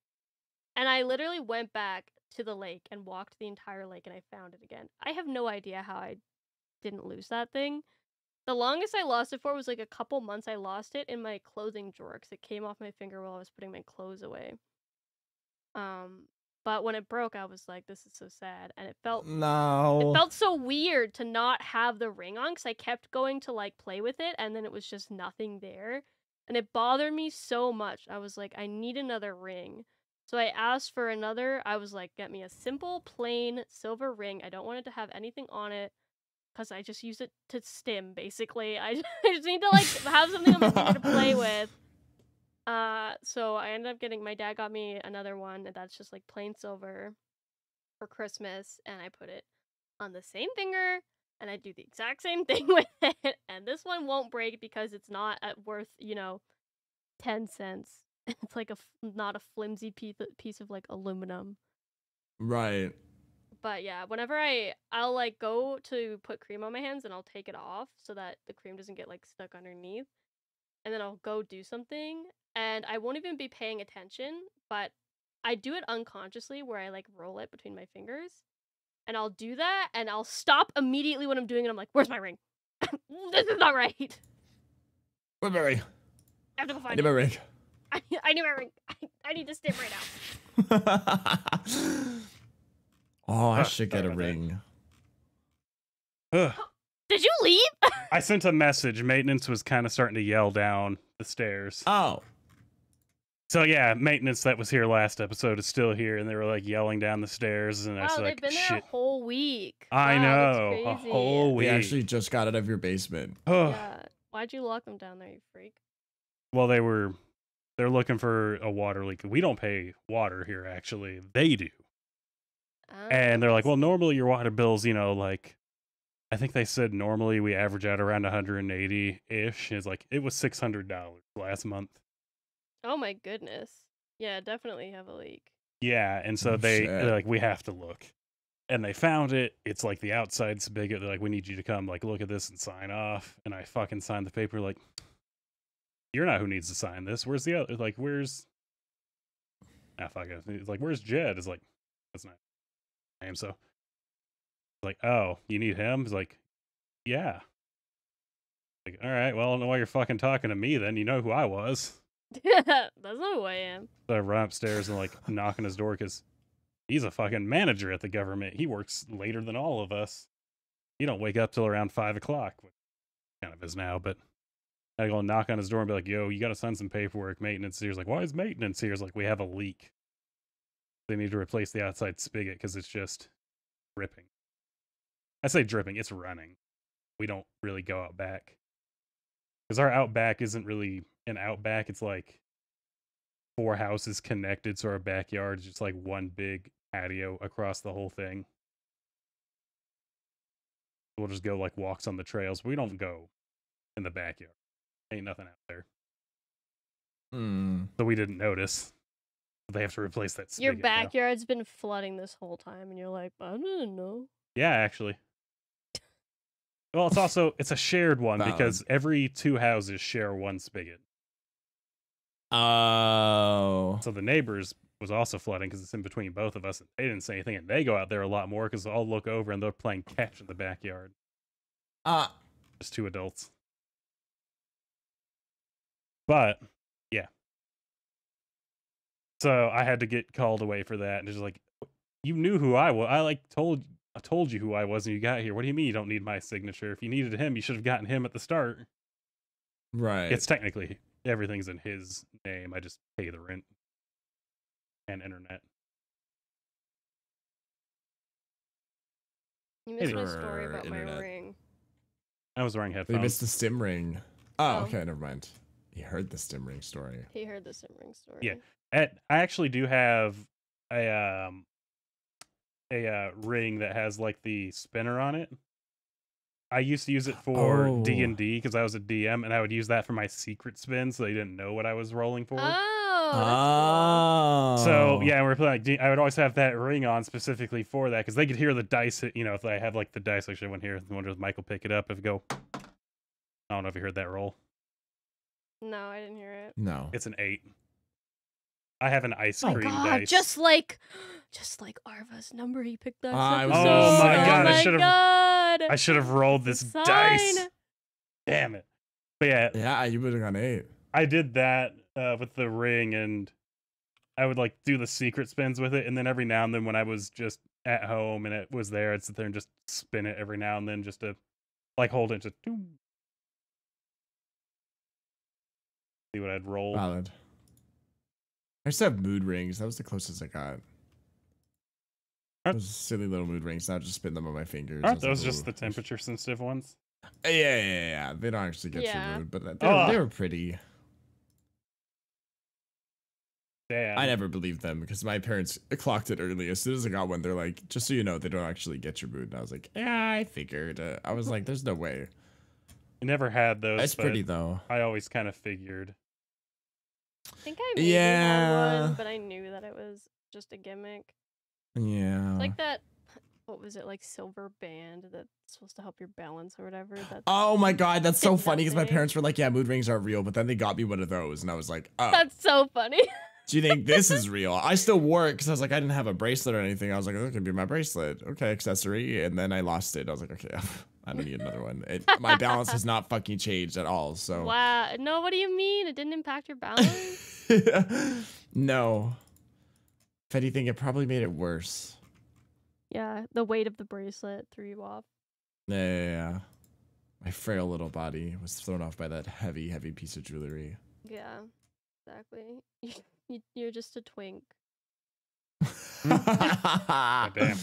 And I literally went back to the lake and walked the entire lake, and I found it again. I have no idea how I didn't lose that thing. The longest I lost it for was like a couple months. I lost it in my clothing drawer because it came off my finger while I was putting my clothes away. But when it broke, I was like, this is so sad. And it felt so weird to not have the ring on, because I kept going to like play with it, and then it was just nothing there. And it bothered me so much. I was like, I need another ring. So I asked for another. I was like, get me a simple, plain silver ring. I don't want it to have anything on it, because I just use it to stim, basically. I just need to like have something on my finger to play with. So I ended up my dad got me another one, and that's just like plain silver for Christmas, and I put it on the same finger, and I do the exact same thing with it, and this one won't break because it's not worth, 10 cents. It's like not a flimsy piece of like aluminum. Right. But yeah, whenever I'll like go to put cream on my hands, and I'll take it off so that the cream doesn't get like stuck underneath, and then I'll go do something, and I won't even be paying attention, but I do it unconsciously where I like roll it between my fingers, and I'll do that, and I'll stop immediately when I'm doing it. I'm like, where's my ring? This is not right. Where's my ring? I have to go find I need my ring. I need my ring. I need to stim right now. Oh, I should get a ring. Did you leave? I sent a message. Maintenance was kind of starting to yell down the stairs. Oh. So yeah, maintenance that was here last episode is still here, and they were like yelling down the stairs, and I was Wow, like, they've been there shit. a whole week. I Wow, know, that's a crazy. whole We week. actually just got out of your basement. Yeah. Why'd you lock them down there, you freak? Well, they're looking for a water leak. We don't pay water here, actually. They do. And they're like, well, normally your water bills, like, I think they said normally we average out around 180-ish. It's like, it was $600 last month. Oh my goodness. Yeah, definitely have a leak. Yeah, and so Oh, they're shit. like, we have to look. And they found it. It's like the outside spigot. They're like, we need you to come, like, look at this and sign off. And I fucking signed the paper, like, you're not who needs to sign this. Where's the other? Like, where's... Ah, fuck it. It's like, where's Jed? It's like, that's not name. So, like, oh, you need him? It's like, yeah. Like, all right, well, I don't know why you're fucking talking to me then. You know who I was. That's not who I am. So I run upstairs and, like, knock on his door because he's a fucking manager at the government. He works later than all of us. He don't wake up till around 5 o'clock, which kind of is now, but I go knock on his door and be like, yo, you got to sign some paperwork. Maintenance here. He's like, why is maintenance here? It's like, we have a leak. They need to replace the outside spigot because it's just dripping. I say dripping, it's running. We don't really go out back. Because our outback isn't really an outback. It's like 4 houses connected, so our backyard is just like one big patio across the whole thing. We'll just go like walks on the trails. We don't go in the backyard. Ain't nothing out there. So we didn't notice. They have to replace that spigot Your now. backyard's been flooding this whole time, and you're like, I didn't know. Yeah, actually. Well, it's a shared one because every 2 houses share one spigot. Oh. So the neighbors was also flooding because it's in between both of us. They didn't say anything, and they go out there a lot more because I'll look over and they're playing catch in the backyard. Just 2 adults. But yeah. So I had to get called away for that, and just like, you knew who I was. I told you who I was, and you got here. What do you mean you don't need my signature? If you needed him, you should have gotten him at the start. Right. It's technically everything's in his name. I just pay the rent and internet. You missed my Or story about my internet. ring. I was wearing We headphones. missed the stim ring. Oh, Oh. okay, never mind. He heard the stim ring story. He heard the sim ring story. Yeah. I actually do have a ring that has like the spinner on it. I used to use it for D&D because I was a DM, and I would use that for my secret spin, so they didn't know what I was rolling for. Oh, So yeah, we're playing. I would always have that ring on specifically for that because they could hear the dice. If I have like the dice, actually, one here. I wonder if Michael pick it up. If go, I don't know if you heard that roll. no, I didn't hear it. No. It's an 8. I have an ice Oh my cream god, dice. just like Arva's number he picked that I was episode. gonna Oh my say. god, Oh I my should have. god. I should have rolled this Sign. dice. Damn it. But yeah, Yeah, you would have gone 8. I did that with the ring, and I would like do the secret spins with it, and then every now and then when I was just at home and it was there, I'd sit there and just spin it every now and then just to like hold it, just see what I'd roll. Valid. I used to have mood rings. That was the closest I got. Those silly little mood rings. Now I just spin them on my fingers. Aren't I was those like, just the "Ooh." temperature sensitive ones? Yeah. They don't actually get Yeah. your mood, but Oh. they were pretty. Damn. I never believed them because my parents clocked it early. As soon as I got one, they're like, just so you know, they don't actually get your mood. And I was like, yeah, I figured. I was like, there's no way. I never had those. That's but pretty, though. I always kind of figured. I think I maybe had one, but I knew that it was just a gimmick. Yeah. It's like that, what was it, like silver band that's supposed to help your balance or whatever? That's, Oh my god, that's so did funny because my nothing. parents were like, yeah, mood rings aren't real, but then they got me one of those, and I was like, oh, That's so funny. do you think this is real? I still wore it because I was like, I didn't have a bracelet or anything. I was like, oh, it could be my bracelet. Okay, accessory. And then I lost it. I was like, okay, I don't need another one. My balance has not fucking changed at all, so. Wow. No, what do you mean? It didn't impact your balance? No. If anything, it probably made it worse. Yeah, the weight of the bracelet threw you off. Yeah. My frail little body was thrown off by that heavy, heavy piece of jewelry. Yeah, exactly. You're just a twink. Oh, damn.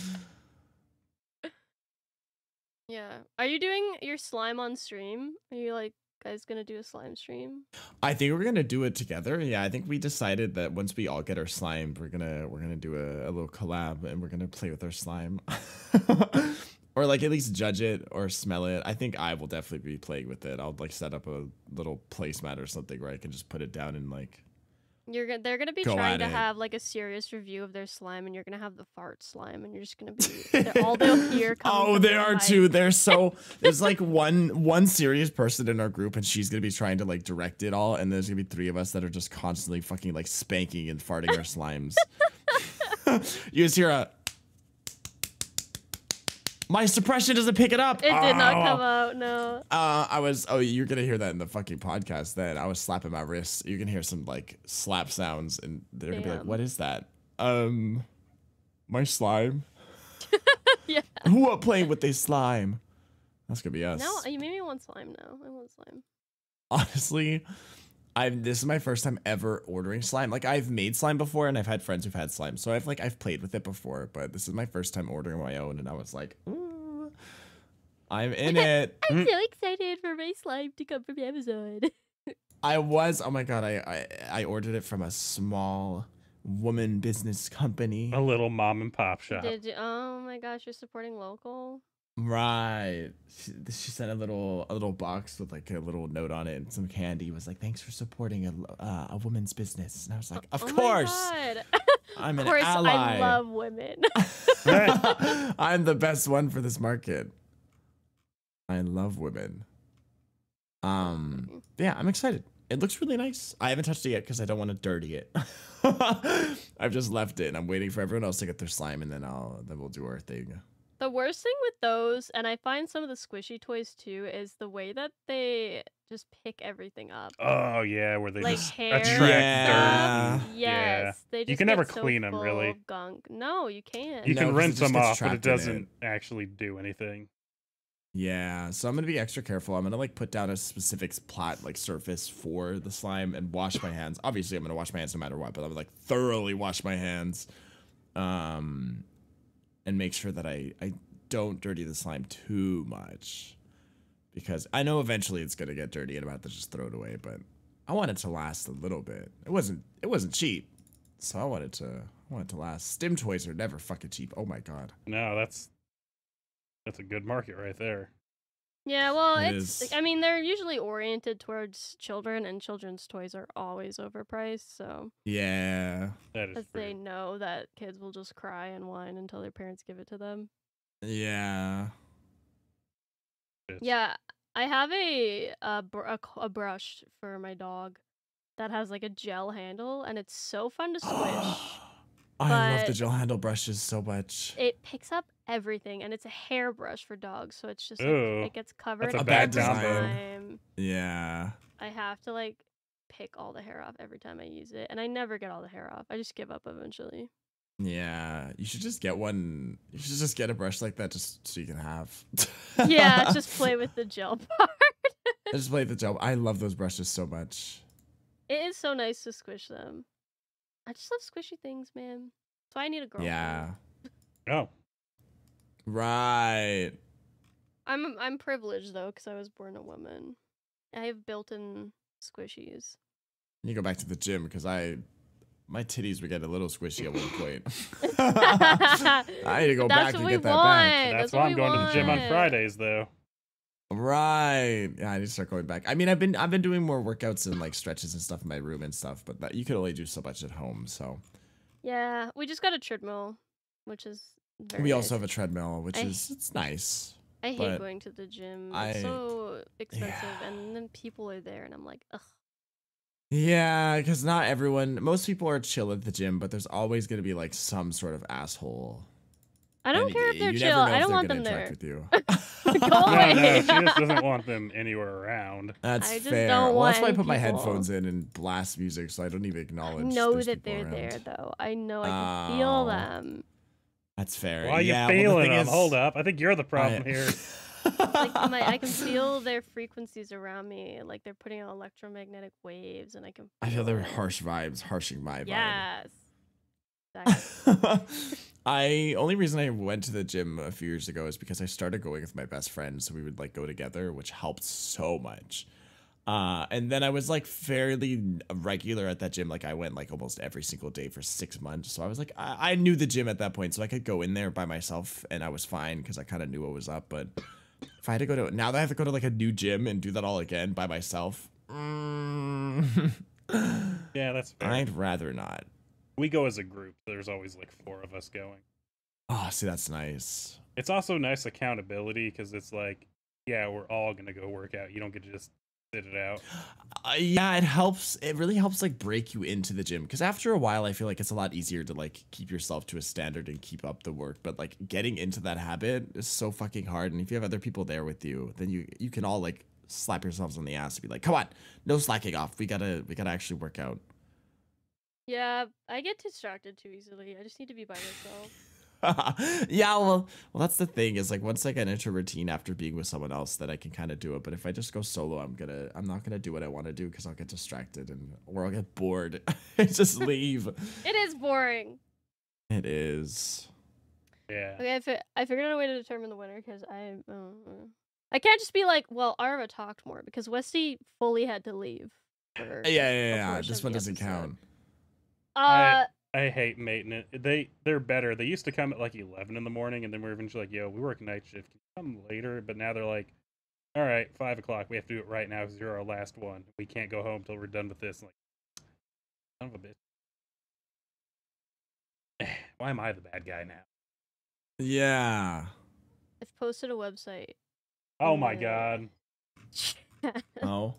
Yeah. Are you doing your slime on stream? Are you like guys gonna do a slime stream? I think we're gonna do it together. Yeah, I think we decided that once we all get our slime, we're gonna do a little collab and we're gonna play with our slime. Or like at least judge it or smell it. I think I will definitely be playing with it. I'll like set up a little placemat or something where I can just put it down and like They're gonna be Go trying at to it. have like a serious review of their slime, and you're gonna have the fart slime, and you're just gonna be all they'll hear. Coming Oh, from they the are mic. too. They're so there's like one serious person in our group and she's gonna be trying to like direct it all, and there's gonna be 3 of us that are just constantly fucking like spanking and farting our slimes. You just hear a my suppression doesn't pick it up. It did not Oh. come out. No. You're gonna hear that in the fucking podcast. Then I was slapping my wrist. You can hear some like slap sounds, and they're gonna be like, Damn. "What is that?" My slime. Yeah. Who are playing with their slime? That's gonna be us. No, you made me want slime now. I want slime. Honestly, this is my first time ever ordering slime. Like I've made slime before, and I've had friends who've had slime, so I've played with it before. But this is my first time ordering my own, and I was like, ooh, I'm in it. I'm so excited for my slime to come from Amazon. I was. Oh my god, I ordered it from a small woman business company. A little mom and pop shop. Did you? Oh my gosh, you're supporting local. Right. She sent a little box with like a little note on it and some candy. It was like, thanks for supporting a woman's business. And I was like, of course. My God. I'm of an course, ally. I love women. I'm the best one for this market. I love women. Yeah, I'm excited. It looks really nice. I haven't touched it yet because I don't want to dirty it. I've just left it and I'm waiting for everyone else to get their slime, and then we'll do our thing. The worst thing with those, and I find some of the squishy toys too, is the way that they just pick everything up. Oh yeah, where they Like just hair attract Yeah. stuff. dirt. Yes, they just You can get never so clean 'em, full really. of gunk. No, you can't. You No, can 'cause it rinse just them gets off, but it trapped in it. doesn't actually do anything. Yeah, so I'm gonna be extra careful. I'm gonna like put down a specific plot like surface for the slime and wash my hands. Obviously, I'm gonna wash my hands no matter what, but I'm gonna like thoroughly wash my hands, and make sure that I don't dirty the slime too much, because I know eventually it's gonna get dirty and I'm about to just throw it away. But I want it to last a little bit. It wasn't cheap, so I want it to last. Stim toys are never fucking cheap. Oh my god. No, that's a good market right there. Yeah, well, It it's. is. I mean, they're usually oriented towards children, and children's toys are always overpriced. So, Yeah. That is as true. they know that kids will just cry and whine until their parents give it to them. Yeah. Yeah, I have a brush for my dog that has like a gel handle, and it's so fun to squish. I love the But- gel handle brushes so much. It picks up everything, and it's a hairbrush for dogs, so it's just like, Ooh, it gets covered a every bad design. time. Yeah. I have to like pick all the hair off every time I use it, and I never get all the hair off. I just give up eventually. Yeah. You should just get one. You should just get a brush like that just so you can have. Yeah, just play with the gel part. Just play with the gel. I love those brushes so much. It is so nice to squish them. I just love squishy things, man. That's why I need a girlfriend. Yeah. Oh, Right. I'm privileged though, because I was born a woman. I have built-in squishies. You go back to the gym because my titties were getting a little squishy at one point. I need to go That's back what and we get that want. back. that's what why I'm we going to the gym on want. Fridays, though. Right. Yeah, I need to start going back. I mean, I've been doing more workouts and like stretches and stuff in my room and stuff, but you can only do so much at home. So Yeah, we just got a treadmill, which is very we nice. also have a treadmill, which I- it's nice. I hate but going to the gym. I- It's so expensive, Yeah. and then people are there, and I'm like, ugh. Yeah, because not everyone. Most people are chill at the gym, but there's always gonna be like some sort of asshole. I don't And care if they're you chill. never know I if don't they're want gonna them interact there. with you. Go No, away. no, she just doesn't want them anywhere around. That's I just fair. don't Well, that's why I want put my people- headphones in and blast music, so I don't even I acknowledge. know there's that people they're there, around. though. I know I can feel Oh. them. That's fair. Why are you yeah, well, the feeling thing them? is- Hold up. I think you're the problem here. I can feel their frequencies around me, like they're putting out electromagnetic waves, and I can. I feel their it. harsh vibes, harshing my Yes. vibe. Only reason I went to the gym a few years ago is because I started going with my best friend, so we would like go together, which helped so much. And then I was like fairly regular at that gym. Like I went like almost every single day for 6 months. So I was like, I knew the gym at that point, so I could go in there by myself and I was fine because I kind of knew what was up. But if I had to go to now that I have to go to like a new gym and do that all again by myself, Yeah, that's fair. I'd rather not. We go as a group. There's always like 4 of us going. Oh, see, that's nice. It's also nice accountability because it's like, yeah, we're all gonna go work out. You don't get to just sit it out. Yeah, it helps. It really helps like break you into the gym because after a while, I feel like it's a lot easier to like keep yourself to a standard and keep up the work. But like getting into that habit is so fucking hard. And if you have other people there with you, then you can all like slap yourselves on the ass and be like, "Come on, no slacking off. We gotta actually work out." Yeah, I get distracted too easily. I just need to be by myself. Yeah, well, that's the thing is like once I get into a routine after being with someone else, that I can kind of do it. But if I just go solo, I'm not gonna do what I want to do because I'll get distracted or I'll get bored. and just leave. It is boring. It is. Yeah. Okay, I figured out a way to determine the winner because I can't just be like, well, Arva talked more because Westy fully had to leave. Yeah. This one doesn't count. I hate maintenance. They're better. They used to come at like 11 in the morning, and then we're eventually like, yo, we work night shift. Can you come later? But now they're like, all right, 5 o'clock. We have to do it right now because you're our last one. We can't go home till we're done with this. I'm like, son of a bitch. Why am I the bad guy now? Yeah. I've posted a website. Oh my god. Oh.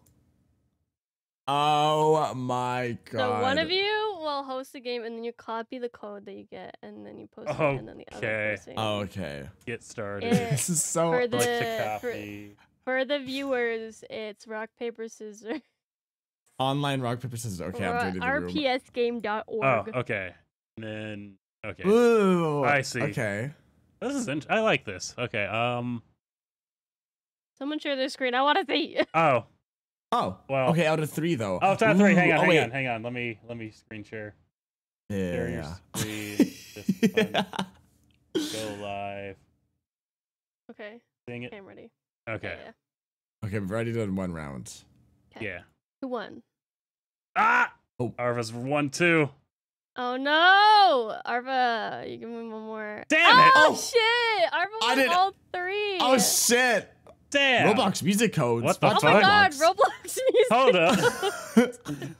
Oh my god. So one of you will host a game, and then you copy the code that you get, and then you post it, and then the other person. Okay. Get started. This is so for Click to the copy. for the viewers, it's rock paper scissors. Online rock paper scissors. Okay, I'm joining the room. rpsgame.org. Oh, okay. And then okay. Ooh. I see. Okay. This is I like this. Okay. Someone share their screen. I want to see. Oh. Oh. Well. Okay, out of 3 though. Oh, it's out of 3. Hang Ooh, on. Let me screen share. Share your Yeah. screen. This one. Go live. Okay. Sing it. Okay, I'm ready. Okay. Yeah. Okay, we've already done 1 round. Okay. Yeah. Who won? Ah! Oh. Arva's 1-2. Oh no! Arva, you give me one more. Damn it! Oh shit! Arva I won didn't- all 3. Oh shit! Damn! Roblox music codes. What the Oh fuck? my god, Roblox. Roblox music. Hold up.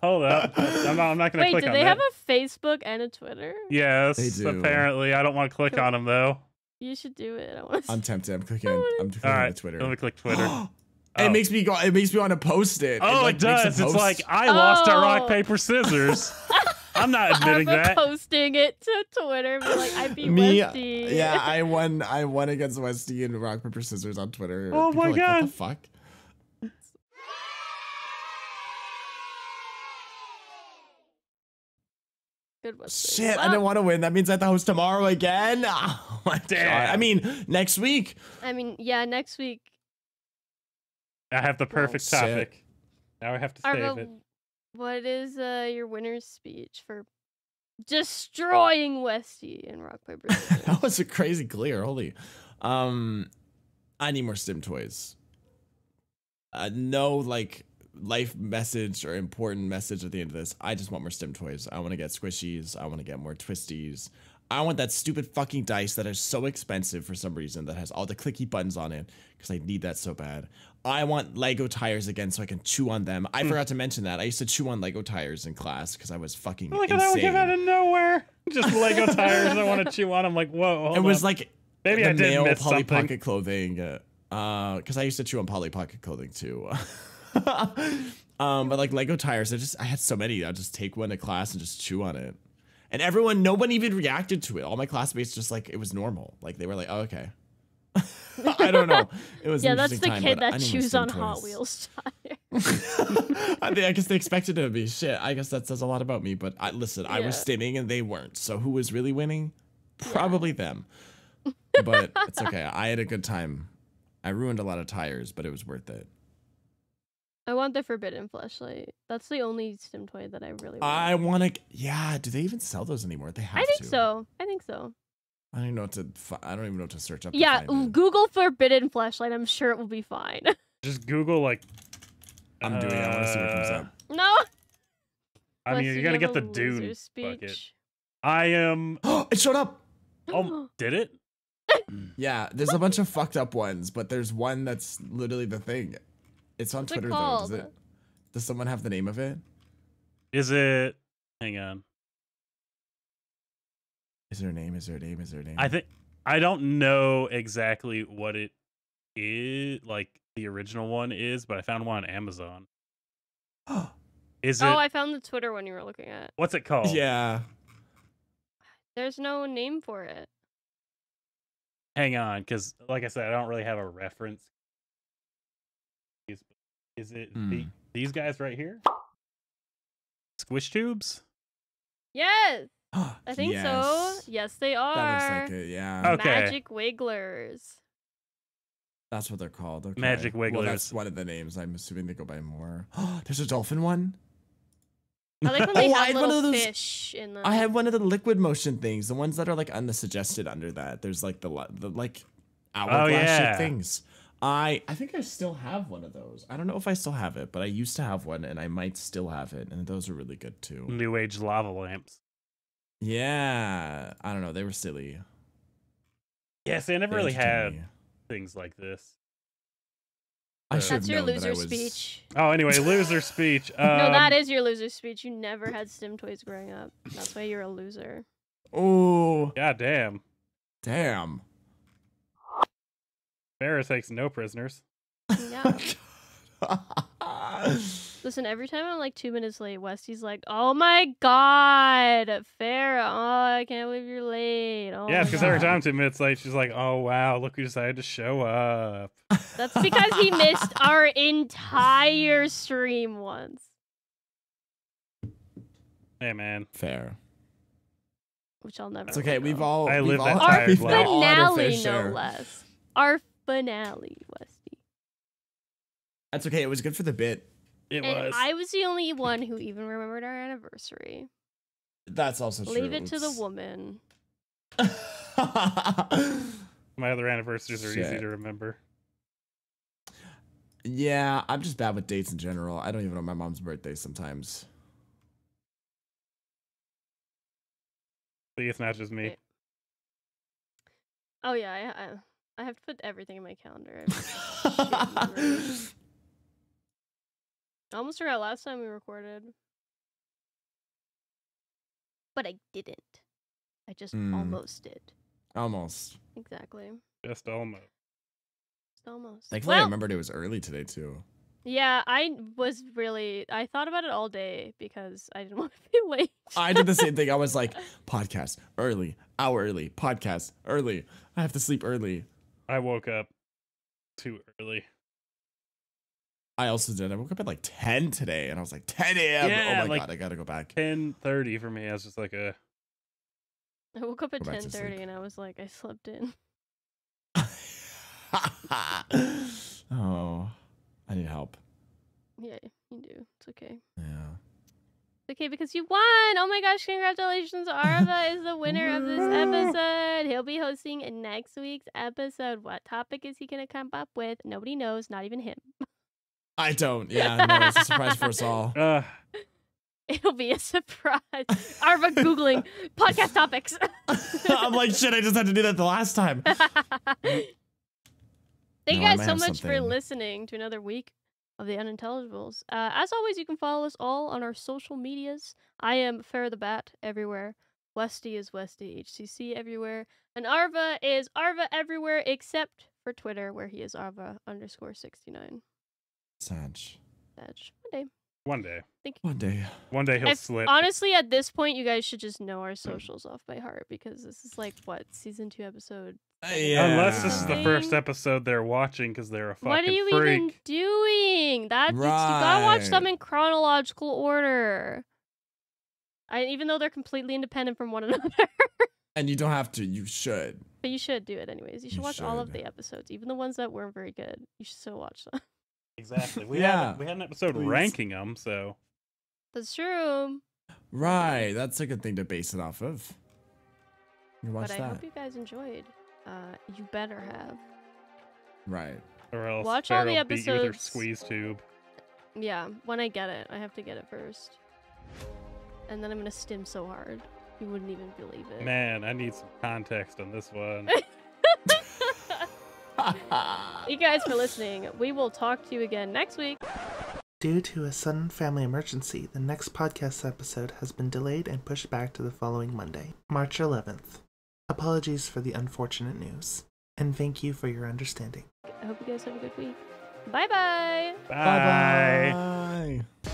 Hold up. I'm not gonna Wait, click do on they that. have a Facebook and a Twitter? Yes, They do. apparently. I don't want to click on them though. You should do it. I want to I'm tempted. I'm clicking on All the right, Twitter. let me click Twitter. It makes me go. It makes me want to post it. Oh, like, it makes does. a It's post. like I lost at rock Oh. paper scissors. I'm not admitting Arva that. posting it to Twitter, be like, I beat me. Westy. Yeah, I won against Westy in rock paper scissors on Twitter. Oh People my are like, God. What the fuck? Good Westy. Shit, I Well, didn't want to win. That means I have to host tomorrow again. Oh my Damn. god. I mean, next week. I mean, yeah, next week. I have the perfect shit. topic. Now I have to save Arva, it. what is your winner's speech for destroying Westy in rock paper scissors? That was a crazy clear. Holy. I need more stim toys. No like life message or important message at the end of this. I just want more stim toys. I want to get squishies. I want to get more twisties. I want that stupid fucking dice that is so expensive for some reason that has all the clicky buttons on it because I need that so bad. I want Lego tires again so I can chew on them. I forgot to mention that. I used to chew on Lego tires in class because I was fucking Look at that one came out insane. of nowhere. Just Lego tires. I want to chew on. I'm like, whoa. Hold It was on. like Maybe the I did male miss Polly something. Pocket clothing. Because I used to chew on Polly Pocket clothing too. But like Lego tires, I had so many. I'd just take one to class and just chew on it. And no one even reacted to it. All my classmates just like, it was normal. Like they were like, oh, okay. I don't know. It was Yeah, an that's the interesting time, kid but I that need more chews stim on Hot toys. Wheels tires. I guess they expected it to be shit. I guess that says a lot about me. But I was Yeah. stimming and they weren't. So who was really winning? Probably them. But it's okay. I had a good time. I ruined a lot of tires, but it was worth it. I want the forbidden fleshlight. That's the only stim toy that I really want. I want to. Yeah, do they even sell those anymore? They have I think to. so. I think so. I don't even know what to. I don't even know what to search up. Yeah, to find it. Google forbidden fleshlight. I'm sure it will be fine. Just Google like. I'm doing it. I want to see what comes up. No. I mean, Unless you're gonna have get a the loser Dune speech. bucket. I am. It showed up. Oh, did it? Yeah, there's a bunch of fucked up ones, but there's one that's literally the thing. It's on What's it Twitter though. called? Does someone have the name of it? Is it? Hang on. Is there a name? Is there a name? Is there a name? I don't know exactly what it is, like the original one is, but I found one on Amazon. Is it? Oh, I found the Twitter one you were looking at. What's it called? Yeah. There's no name for it. Hang on, because like I said, I don't really have a reference. Is it these guys right here? Squish tubes? Yes, I think so. Yes, they are. That looks like it. Yeah. Okay. Magic Wigglers. That's what they're called. Okay. Magic Wigglers. Well, that's one of the names. I'm assuming they go by more. There's a dolphin one. I like when they I have had one little of those- fish in them. I have one of the liquid motion things. The ones that are like unsuggested under that. There's like the like hourglass yeah. shaped things. I think I still have one of those. I don't know if I still have it, but I used to have one, and I might still have it. And those are really good too. New Age lava lamps. Yeah, I don't know. They were silly. Yeah, see, I never They really had entertained me. things like this. I should That's have your known that loser I was. speech. Oh, anyway, loser speech. No, that is your loser speech. You never had stim toys growing up. That's why you're a loser. Oh, God damn. damn. Farrah takes no prisoners. Yeah. Listen, every time I'm like 2 minutes late, Westy's like, "Oh my god, Farrah! Oh, I can't believe you're late." Oh Yeah, my because every God." time 2 minutes late, she's like, "Oh wow, look who decided to show up." That's because he missed our entire stream once. Hey man, Fair. Which I'll never. It's okay. let We've go. all. I we've live all that Our tired we've life. now all had our fair finale, no share. less. Our finale, Westy. That's okay. It was good for the bit. it And was. I was the only one who even remembered our anniversary. That's also true. Leave it to the woman. My other anniversaries are easy Shit. to remember. Yeah, I'm just bad with dates in general. I don't even know my mom's birthday sometimes. See, it's not just me. Wait. Oh yeah, I have to put everything in my calendar. I have shit memory. I almost forgot last time we recorded. But I didn't. I just almost did. Almost. Exactly. Just almost. Just almost. Thankfully, I Well, remembered it was early today too. yeah, I thought about it all day because I didn't want to be late. I did the same thing. I was like, podcast early, hour early, podcast early. I have to sleep early. I woke up too early. I also did. I woke up at like 10 today, and I was like, 10 a.m. Yeah, oh my like- god, I gotta go back. 10:30 for me. I was just like, I woke up at Go back to 10:30 sleep. and I was like, I slept in. Oh, I need help. Yeah, you do. It's okay. Yeah. It's okay because you won! Oh my gosh, congratulations. Arva is the winner of this episode. He'll be hosting next week's episode. What topic is he going to come up with? Nobody knows, not even him. I don't. Yeah, no, it's a surprise for us all. It'll be a surprise. Arva Googling podcast topics. I'm like, shit, I just had to do that the last time. Thank you No, I guys might so have much for something. listening to another week of the Unintelligibles. As always, you can follow us all on our social medias. I am Farrah the Bat everywhere. Westy is Westy HCC everywhere. And Arva is Arva everywhere except for Twitter, where he is Arva_69. Saj. Badge. One day. one day. One day. One day he'll If- slip. Honestly, at this point, you guys should just know our socials off by heart because this is like, what, season 2 episode? Unless this is the first Thing. episode they're watching because they're a fucking What are you freak. even doing? That's you gotta watch them Right. in chronological order. Even though they're completely independent from one another. And you don't have to. You should. But you should do it anyways. You should You watch all of should. the episodes, even the ones that weren't very good. You should still watch them. Exactly. We Yeah, had an episode please. ranking them, so That's true. Right. That's a good thing to base it off of. You watch But I that. hope you guys enjoyed. You better have. Right. or else Watch all the Farrah beat you with her episodes. squeeze tube. Yeah, when I get it. I have to get it first. And then I'm gonna stim so hard. You wouldn't even believe it. Man, I need some context on this one. You guys for listening. We will talk to you again next week. Due to a sudden family emergency, the next podcast episode has been delayed and pushed back to the following Monday, March 11th. Apologies for the unfortunate news, and thank you for your understanding. I hope you guys have a good week. Bye-bye. Bye. Bye.